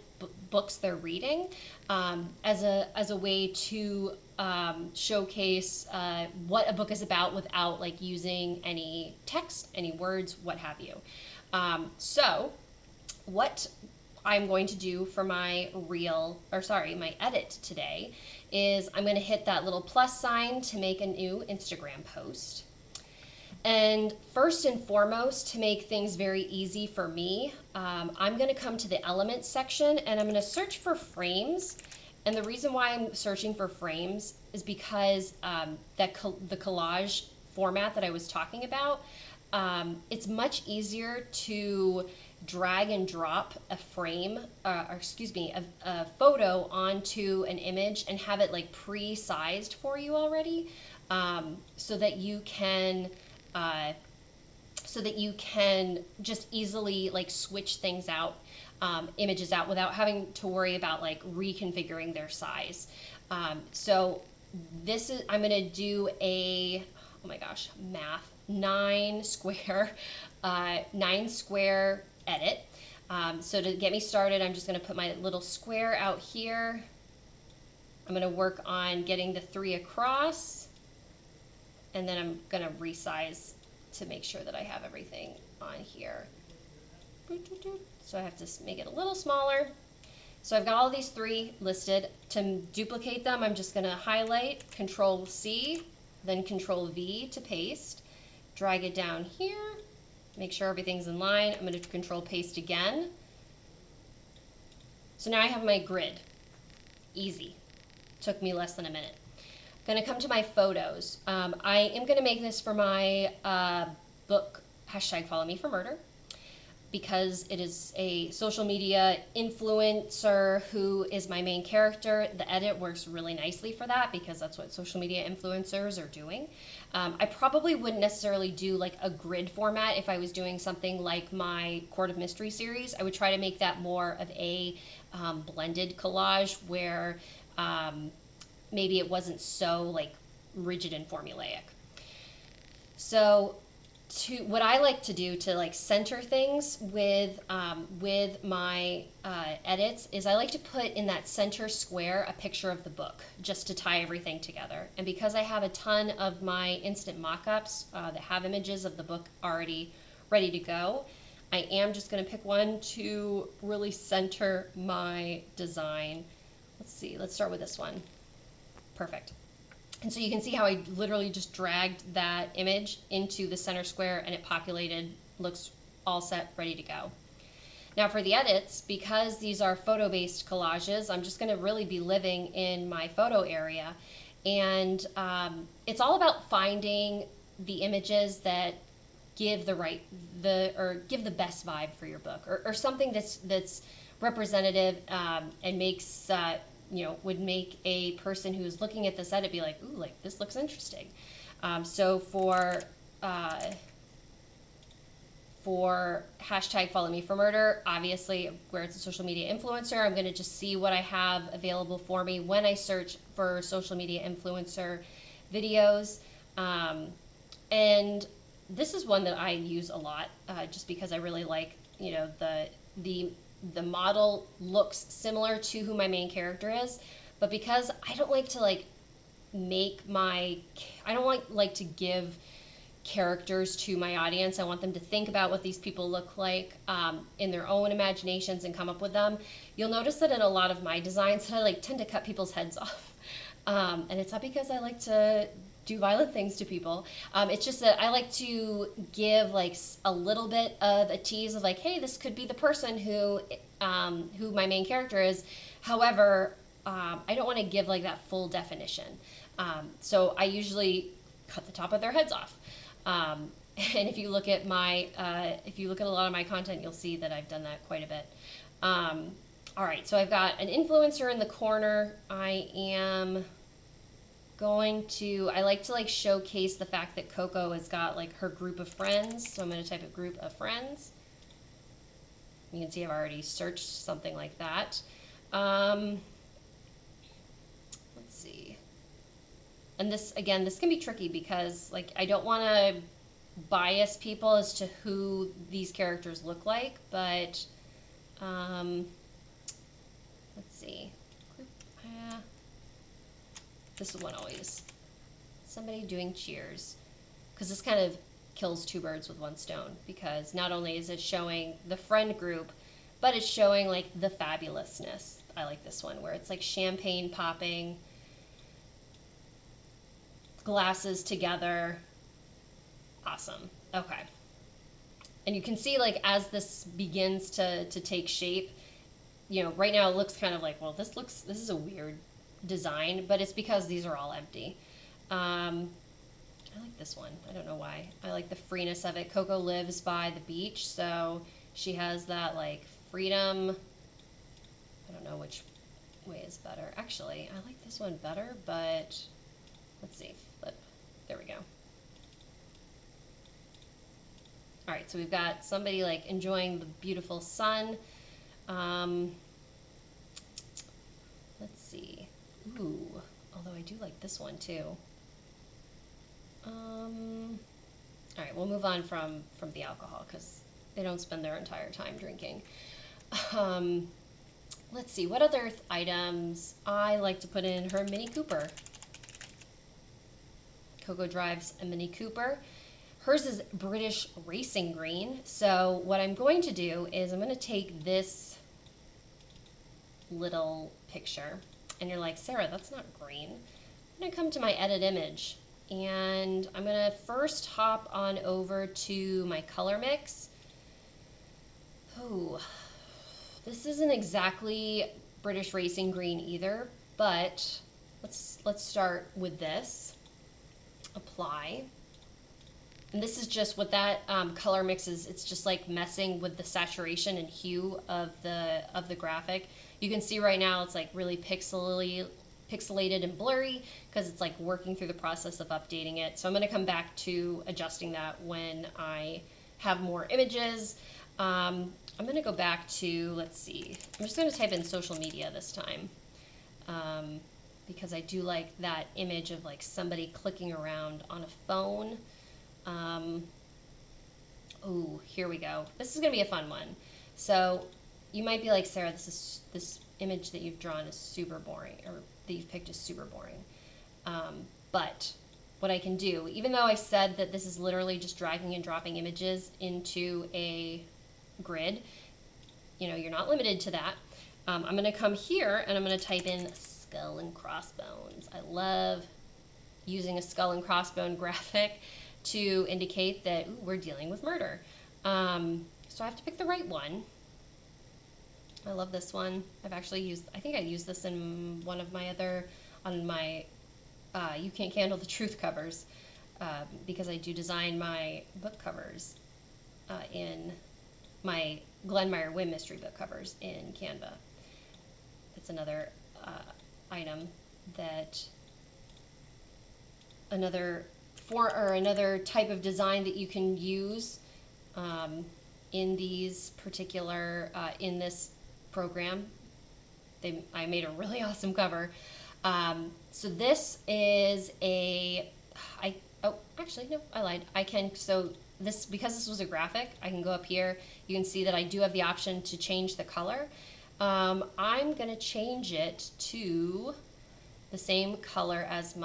books they're reading, as a way to showcase what a book is about without like using any text, any words, what have you. So what I'm going to do for my my edit today is I'm going to hit that little plus sign to make a new Instagram post. And first and foremost, to make things very easy for me, I'm going to come to the elements section and I'm going to search for frames. And the reason why I'm searching for frames is because the collage format that I was talking about, it's much easier to drag and drop a frame, a photo onto an image and have it like pre-sized for you already, so that you can just easily like switch things out, images out without having to worry about like reconfiguring their size. So I'm going to do a, oh my gosh, math, 9 square edit. So to get me started, I'm just going to put my little square out here. I'm going to work on getting the 3 across, and then I'm going to resize to make sure that I have everything on here. So I have to make it a little smaller. So I've got all these 3 listed. To duplicate them, I'm just going to highlight, Control C, then Control V to paste, drag it down here, make sure everything's in line. I'm going to Control Paste again. So now I have my grid. Easy. Took me less than a minute. Going to come to my photos. I am going to make this for my book, #FollowMeForMurder. because it is a social media influencer who is my main character, the edit works really nicely for that because that's what social media influencers are doing. I probably wouldn't necessarily do like a grid format if I was doing something like my Court of Mystery series. I would try to make that more of a blended collage where maybe it wasn't so like rigid and formulaic. So what I like to do to like center things with my edits is I like to put in that center square a picture of the book just to tie everything together. And because I have a ton of my instant mock-ups that have images of the book already ready to go, I am just going to pick one to really center my design. Let's see, let's start with this one. Perfect. And so you can see how I literally just dragged that image into the center square and it populated, looks all set, ready to go. Now for the edits, because these are photo-based collages, I'm just gonna really be living in my photo area. And it's all about finding the images that give give the best vibe for your book, or something that's representative and makes would make a person who's looking at this edit be like, ooh, like this looks interesting. So for hashtag follow me for murder, obviously where it's a social media influencer, I'm going to just see what I have available for me when I search for social media influencer videos. And this is one that I use a lot just because I really like, the model looks similar to who my main character is, but because I don't like to I don't like to give characters to my audience. I want them to think about what these people look like in their own imaginations and come up with them. You'll notice that in a lot of my designs that I tend to cut people's heads off. And it's not because I like to do violent things to people. It's just that I like to give a little bit of a tease of hey, this could be the person who my main character is. However, I don't want to give that full definition. So I usually cut the top of their heads off. And if you look at a lot of my content, you'll see that I've done that quite a bit. All right, so I've got an influencer in the corner. I like to showcase the fact that Coco has got her group of friends. So I'm going to type a group of friends. You can see I've already searched something like that. Let's see. And this can be tricky because I don't want to bias people as to who these characters look like, but let's see. This one always. Somebody doing cheers. Because this kind of kills two birds with one stone. Because not only is it showing the friend group, but it's showing the fabulousness. I like this one where it's champagne popping, glasses together. Awesome. Okay. And you can see as this begins to take shape, right now it looks kind of well, this is a weird design, but it's because these are all empty. I like this one. I don't know why. I like the freeness of it. Coco lives by the beach, so she has that freedom. I don't know which way is better. Actually, I like this one better, but let's see. Flip. There we go. All right, so we've got somebody enjoying the beautiful sun. Let's see. Ooh, although I do like this one too. All right, we'll move on from the alcohol because they don't spend their entire time drinking. Let's see, what other items I like to put in her Mini Cooper. Coco drives a Mini Cooper. Hers is British racing green. So what I'm going to do is I'm going to take this little picture, and you're like, Sarah, that's not green. I'm going to come to my edit image, and I'm going to first hop on over to my color mix. Oh, this isn't exactly British racing green either, but let's start with this. Apply. And this is just what that color mix is. It's just like messing with the saturation and hue of the graphic. You can see right now it's like really pixelated and blurry because it's like working through the process of updating it. So I'm going to come back to adjusting that when I have more images. I'm going to go back to, let's see, I'm just going to type in social media this time. Because I do like that image of like somebody clicking around on a phone. Oh, here we go. This is gonna be a fun one. So you might be like, Sarah, this image that you've drawn is super boring, or that you've picked is super boring. But what I can do, even though I said that this is literally just dragging and dropping images into a grid, you know, you're not limited to that. I'm going to come here and I'm going to type in skull and crossbones. I love using a skull and crossbone graphic to indicate that we're dealing with murder. So I have to pick the right one. I love this one. I've actually used, I think I used this in one of my other, on my You Can't Handle the Truth covers, because I do design my book covers in my Glenmeyer Wynn mystery book covers in Canva. It's another item that another type of design that you can use in these particular in this program. I made a really awesome cover. So this is actually no, I lied. I can, so this, because this was a graphic, I can go up here. You can see that I do have the option to change the color. I'm gonna change it to the same color as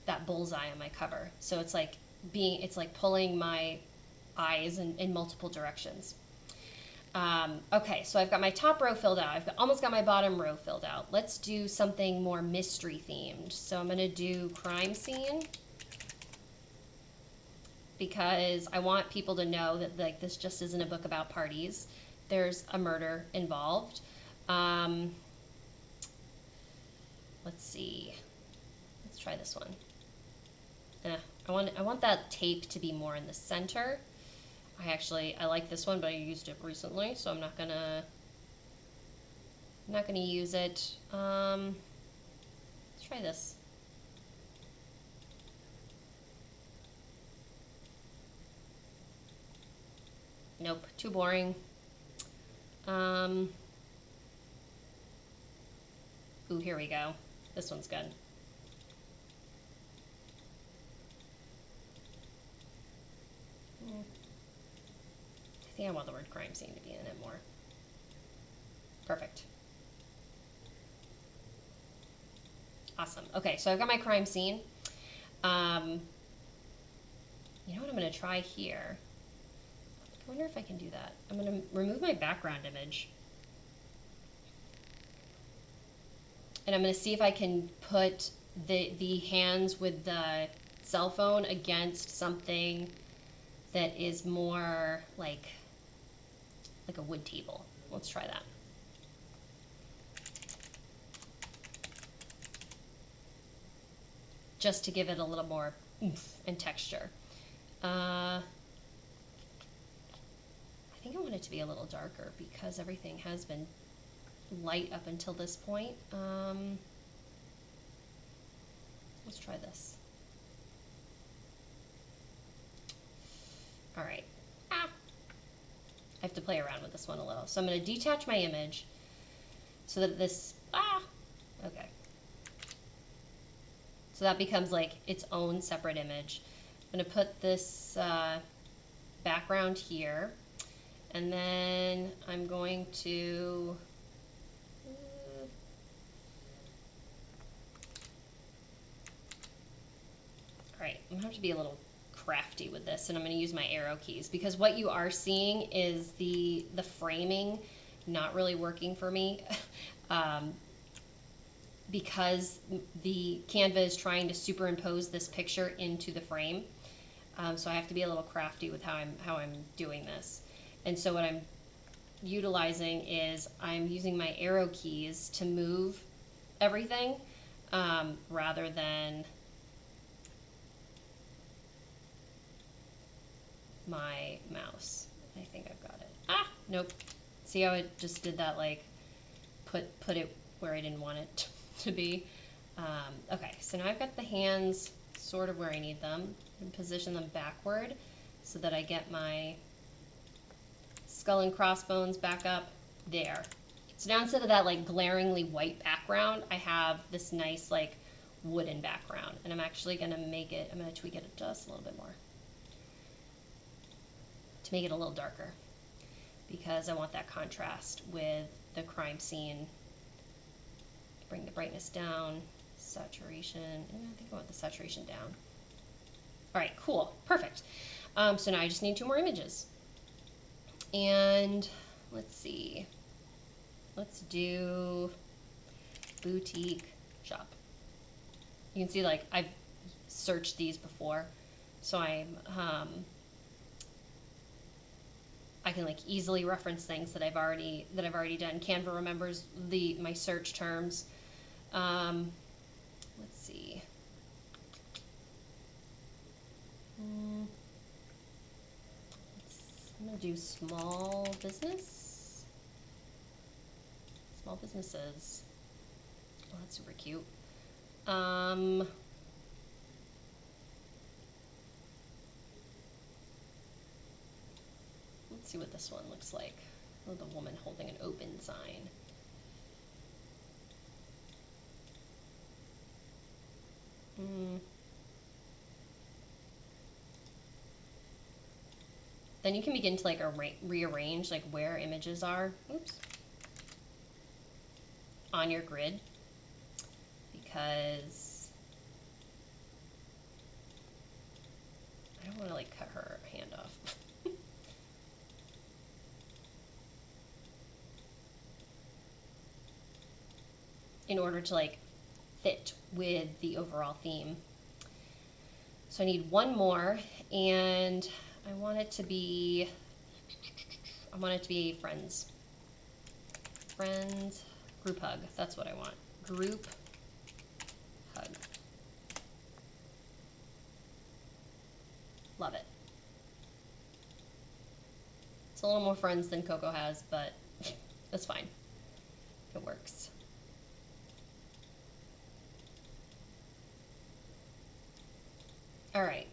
that bullseye on my cover. So it's like pulling my eyes in multiple directions. Okay, so I've got my top row filled out. I've almost got my bottom row filled out. Let's do something more mystery themed. So I'm gonna do crime scene, because I want people to know that like this just isn't a book about parties. There's a murder involved. Let's see. Let's try this one. I want that tape to be more in the center. I like this one, but I used it recently, so I'm not gonna use it. Let's try this. Nope, too boring. Ooh, here we go. This one's good. I think I want the word crime scene to be in it more. Perfect. Awesome. Okay, so I've got my crime scene. You know what I'm going to try here? I wonder if I can do that. I'm going to remove my background image. And I'm going to see if I can put the hands with the cell phone against something that is more like a wood table. Let's try that. Just to give it a little more oomph and texture. I think I want it to be a little darker because everything has been light up until this point. Let's try this. All right. I have to play around with this one a little. So I'm going to detach my image so that this, okay. So that becomes like its own separate image. I'm going to put this background here, and then I'm going to, all right, I'm going to have to be a little crafty with this, and I'm going to use my arrow keys, because what you are seeing is the framing not really working for me. Because the Canva is trying to superimpose this picture into the frame. So I have to be a little crafty with how I'm doing this. And so what I'm utilizing is I'm using my arrow keys to move everything, rather than my mouse. I think I've got it. Ah, nope. See how it just did that, like, put it where I didn't want it to be. Okay, so now I've got the hands sort of where I need them, and position them backward so that I get my skull and crossbones back up there. So now instead of that like glaringly white background, I have this nice like wooden background, and I'm actually gonna make it, I'm gonna tweak it just a little bit more to make it a little darker because I want that contrast with the crime scene. Bring the brightness down, saturation, I think I want the saturation down. All right, cool, perfect. So now I just need 2 more images. And let's see, let's do boutique shop. You can see like I've searched these before, so I can like easily reference things that I've already done. Canva remembers my search terms. Let's see. I'm gonna do small business. Small businesses. Oh, that's super cute. Let's see what this one looks like. Oh, the woman holding an open sign. Then you can begin to like rearrange like where images are. Oops. On your grid, because I don't want to like cut her hand off. In order to like fit with the overall theme. So I need 1 more, and I want it to be friends. Friends, group hug, that's what I want. Group hug. Love it. It's a little more friends than Coco has, but that's fine. It works. All right,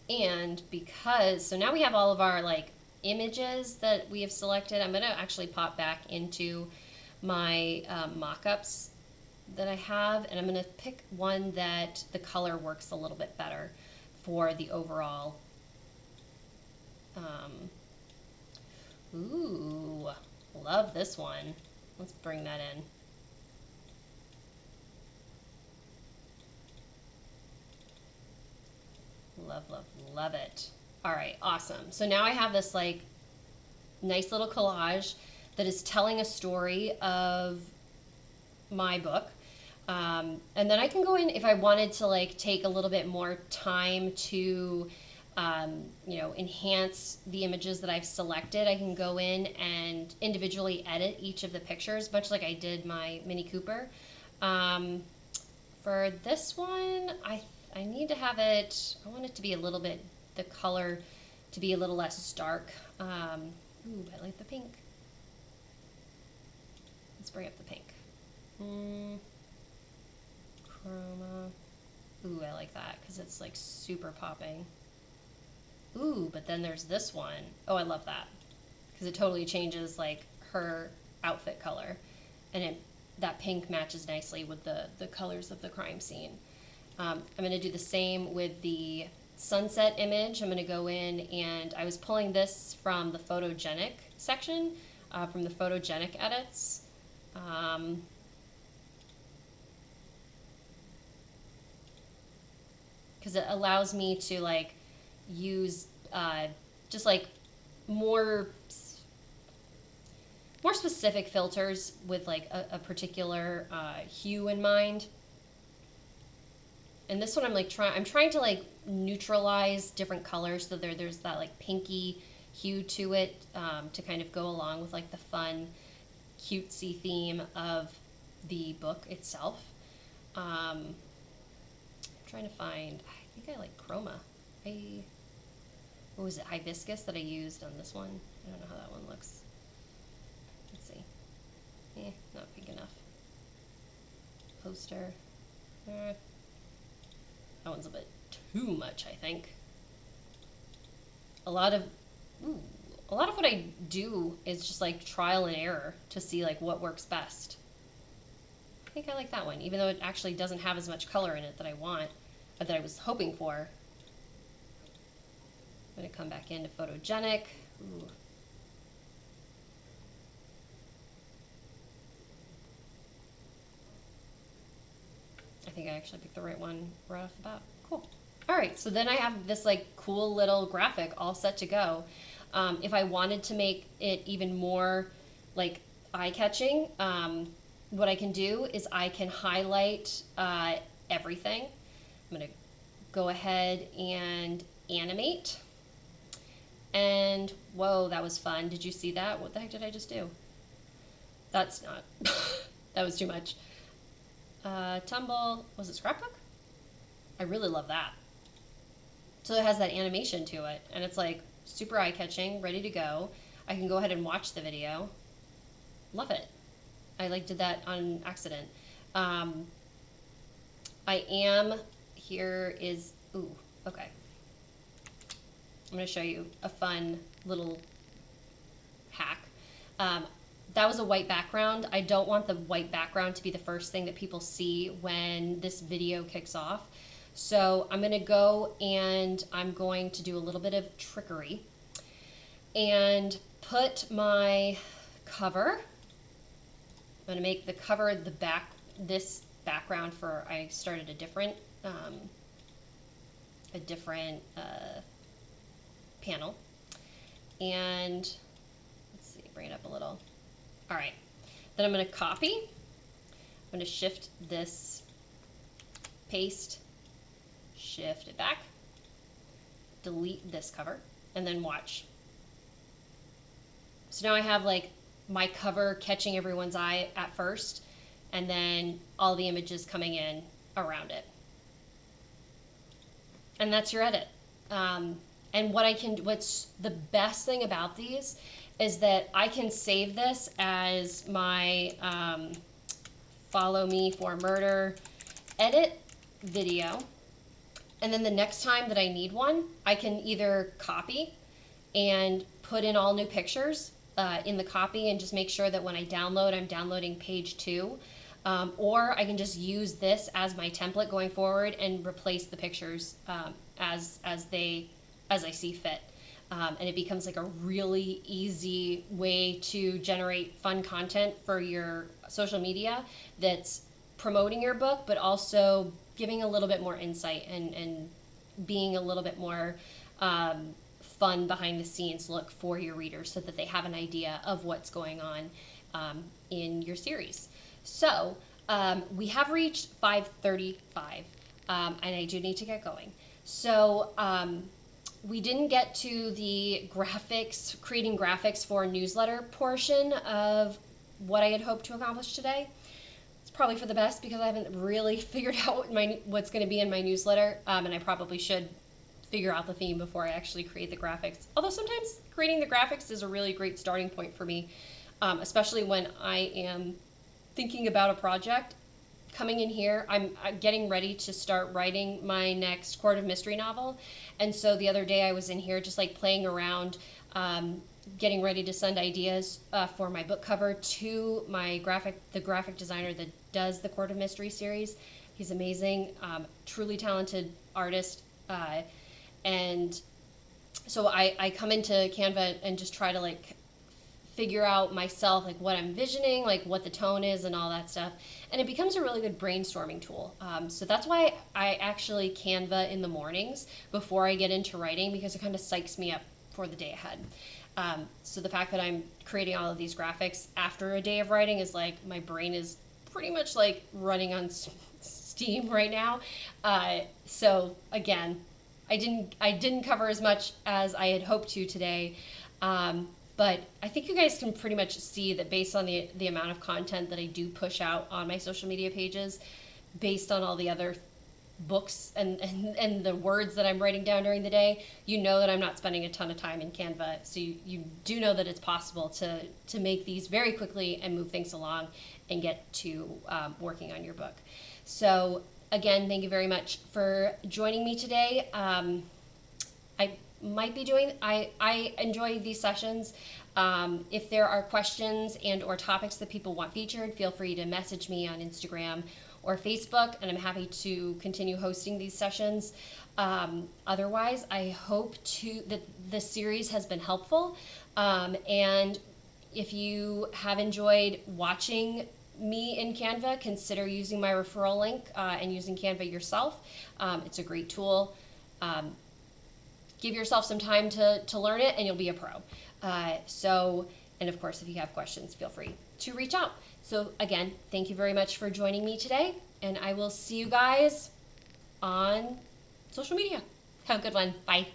and because, so now we have all of our like images that we have selected, I'm gonna actually pop back into my mock-ups that I have, and I'm gonna pick one that the color works a little bit better for the overall. Ooh, love this one. Let's bring that in. Love, love, love it. All right, awesome. So now I have this like nice little collage that is telling a story of my book. And then I can go in if I wanted to like take a little bit more time to enhance the images that I've selected. I can go in and individually edit each of the pictures, much like I did my Mini Cooper. For this one, I need to have it, I want it to be a little bit, the color to be a little less dark. Ooh, I like the pink. Let's bring up the pink. Chroma. Ooh, I like that because it's like super popping. Ooh, but then there's this one. Oh, I love that because it totally changes like her outfit color, and that pink matches nicely with the colors of the crime scene. I'm going to do the same with the sunset image. I'm going to go in, and I was pulling this from the photogenic section, from the photogenic edits. Because it allows me to like use just like more specific filters with like a particular hue in mind. And this one I'm like I'm trying to like neutralize different colors so there's that like pinky hue to it, to kind of go along with like the fun cutesy theme of the book itself. I'm trying to find, I think I like chroma. what was it, hibiscus that I used on this one. I don't know how that one looks. Let's see. Not pink enough. Poster. That one's a bit too much, I think. A lot of what I do is just like trial and error to see like what works best. I think I like that one, even though it actually doesn't have as much color in it that I want, or that I was hoping for. I'm going to come back into photogenic. Ooh. I think I actually picked the right one right off the bat. Cool. All right, so then I have this like cool little graphic all set to go. If I wanted to make it even more like eye-catching, what I can do is I can highlight everything. I'm going to go ahead and animate. And whoa, that was fun. Did you see that? What the heck did I just do? That's not. That was too much. Tumble. Was it Scrapbook? I really love that. So it has that animation to it, and it's like super eye-catching, ready to go. I can go ahead and watch the video. Love it. I like did that on accident. I am, here is, ooh, okay. I'm going to show you a fun little hack. That was a white background. I don't want the white background to be the first thing that people see when this video kicks off. So I'm going to go and I'm going to do a little bit of trickery and put my cover. I'm going to make the cover this background for, I started a different panel. And let's see, bring it up a little. All right, then I'm going to copy. I'm going to shift this, paste, shift it back, delete this cover, and then watch. So now I have like my cover catching everyone's eye at first, and then all the images coming in around it. And that's your edit. And what's the best thing about these is that I can save this as my follow me for murder edit video. And then the next time that I need one, I can either copy and put in all new pictures in the copy and just make sure that when I download, I'm downloading page 2. Or I can just use this as my template going forward and replace the pictures as I see fit. And it becomes like a really easy way to generate fun content for your social media that's promoting your book, but also giving a little bit more insight and being a little bit more fun behind the scenes look for your readers so that they have an idea of what's going on in your series. So we have reached 5:35 and I do need to get going. So we didn't get to the graphics, creating graphics for newsletter portion of what I had hoped to accomplish today. It's probably for the best because I haven't really figured out what's going to be in my newsletter, and I probably should figure out the theme before I actually create the graphics. Although sometimes creating the graphics is a really great starting point for me, especially when I am thinking about a project. Coming in here, I'm getting ready to start writing my next Court of Mystery novel, and so the other day I was in here just like playing around, getting ready to send ideas for my book cover to the graphic designer that does the Court of Mystery series. He's amazing, truly talented artist, and so I come into Canva and just try to like figure out myself like what I'm envisioning, like what the tone is and all that stuff, and it becomes a really good brainstorming tool. So that's why I actually Canva in the mornings before I get into writing, because it kind of psychs me up for the day ahead. So the fact that I'm creating all of these graphics after a day of writing is like my brain is pretty much like running on steam right now. So again, I didn't cover as much as I had hoped to today. But I think you guys can pretty much see that based on the amount of content that I do push out on my social media pages, based on all the other books and the words that I'm writing down during the day, you know that I'm not spending a ton of time in Canva. So you do know that it's possible to make these very quickly and move things along and get to working on your book. So again, thank you very much for joining me today. I might be doing, I enjoy these sessions. If there are questions and or topics that people want featured, feel free to message me on Instagram or Facebook, and I'm happy to continue hosting these sessions. Otherwise, I hope that this series has been helpful. And if you have enjoyed watching me in Canva, consider using my referral link and using Canva yourself. It's a great tool. Give yourself some time to learn it and you'll be a pro. And of course, if you have questions, feel free to reach out. So again, thank you very much for joining me today, and I will see you guys on social media. Have a good one. Bye.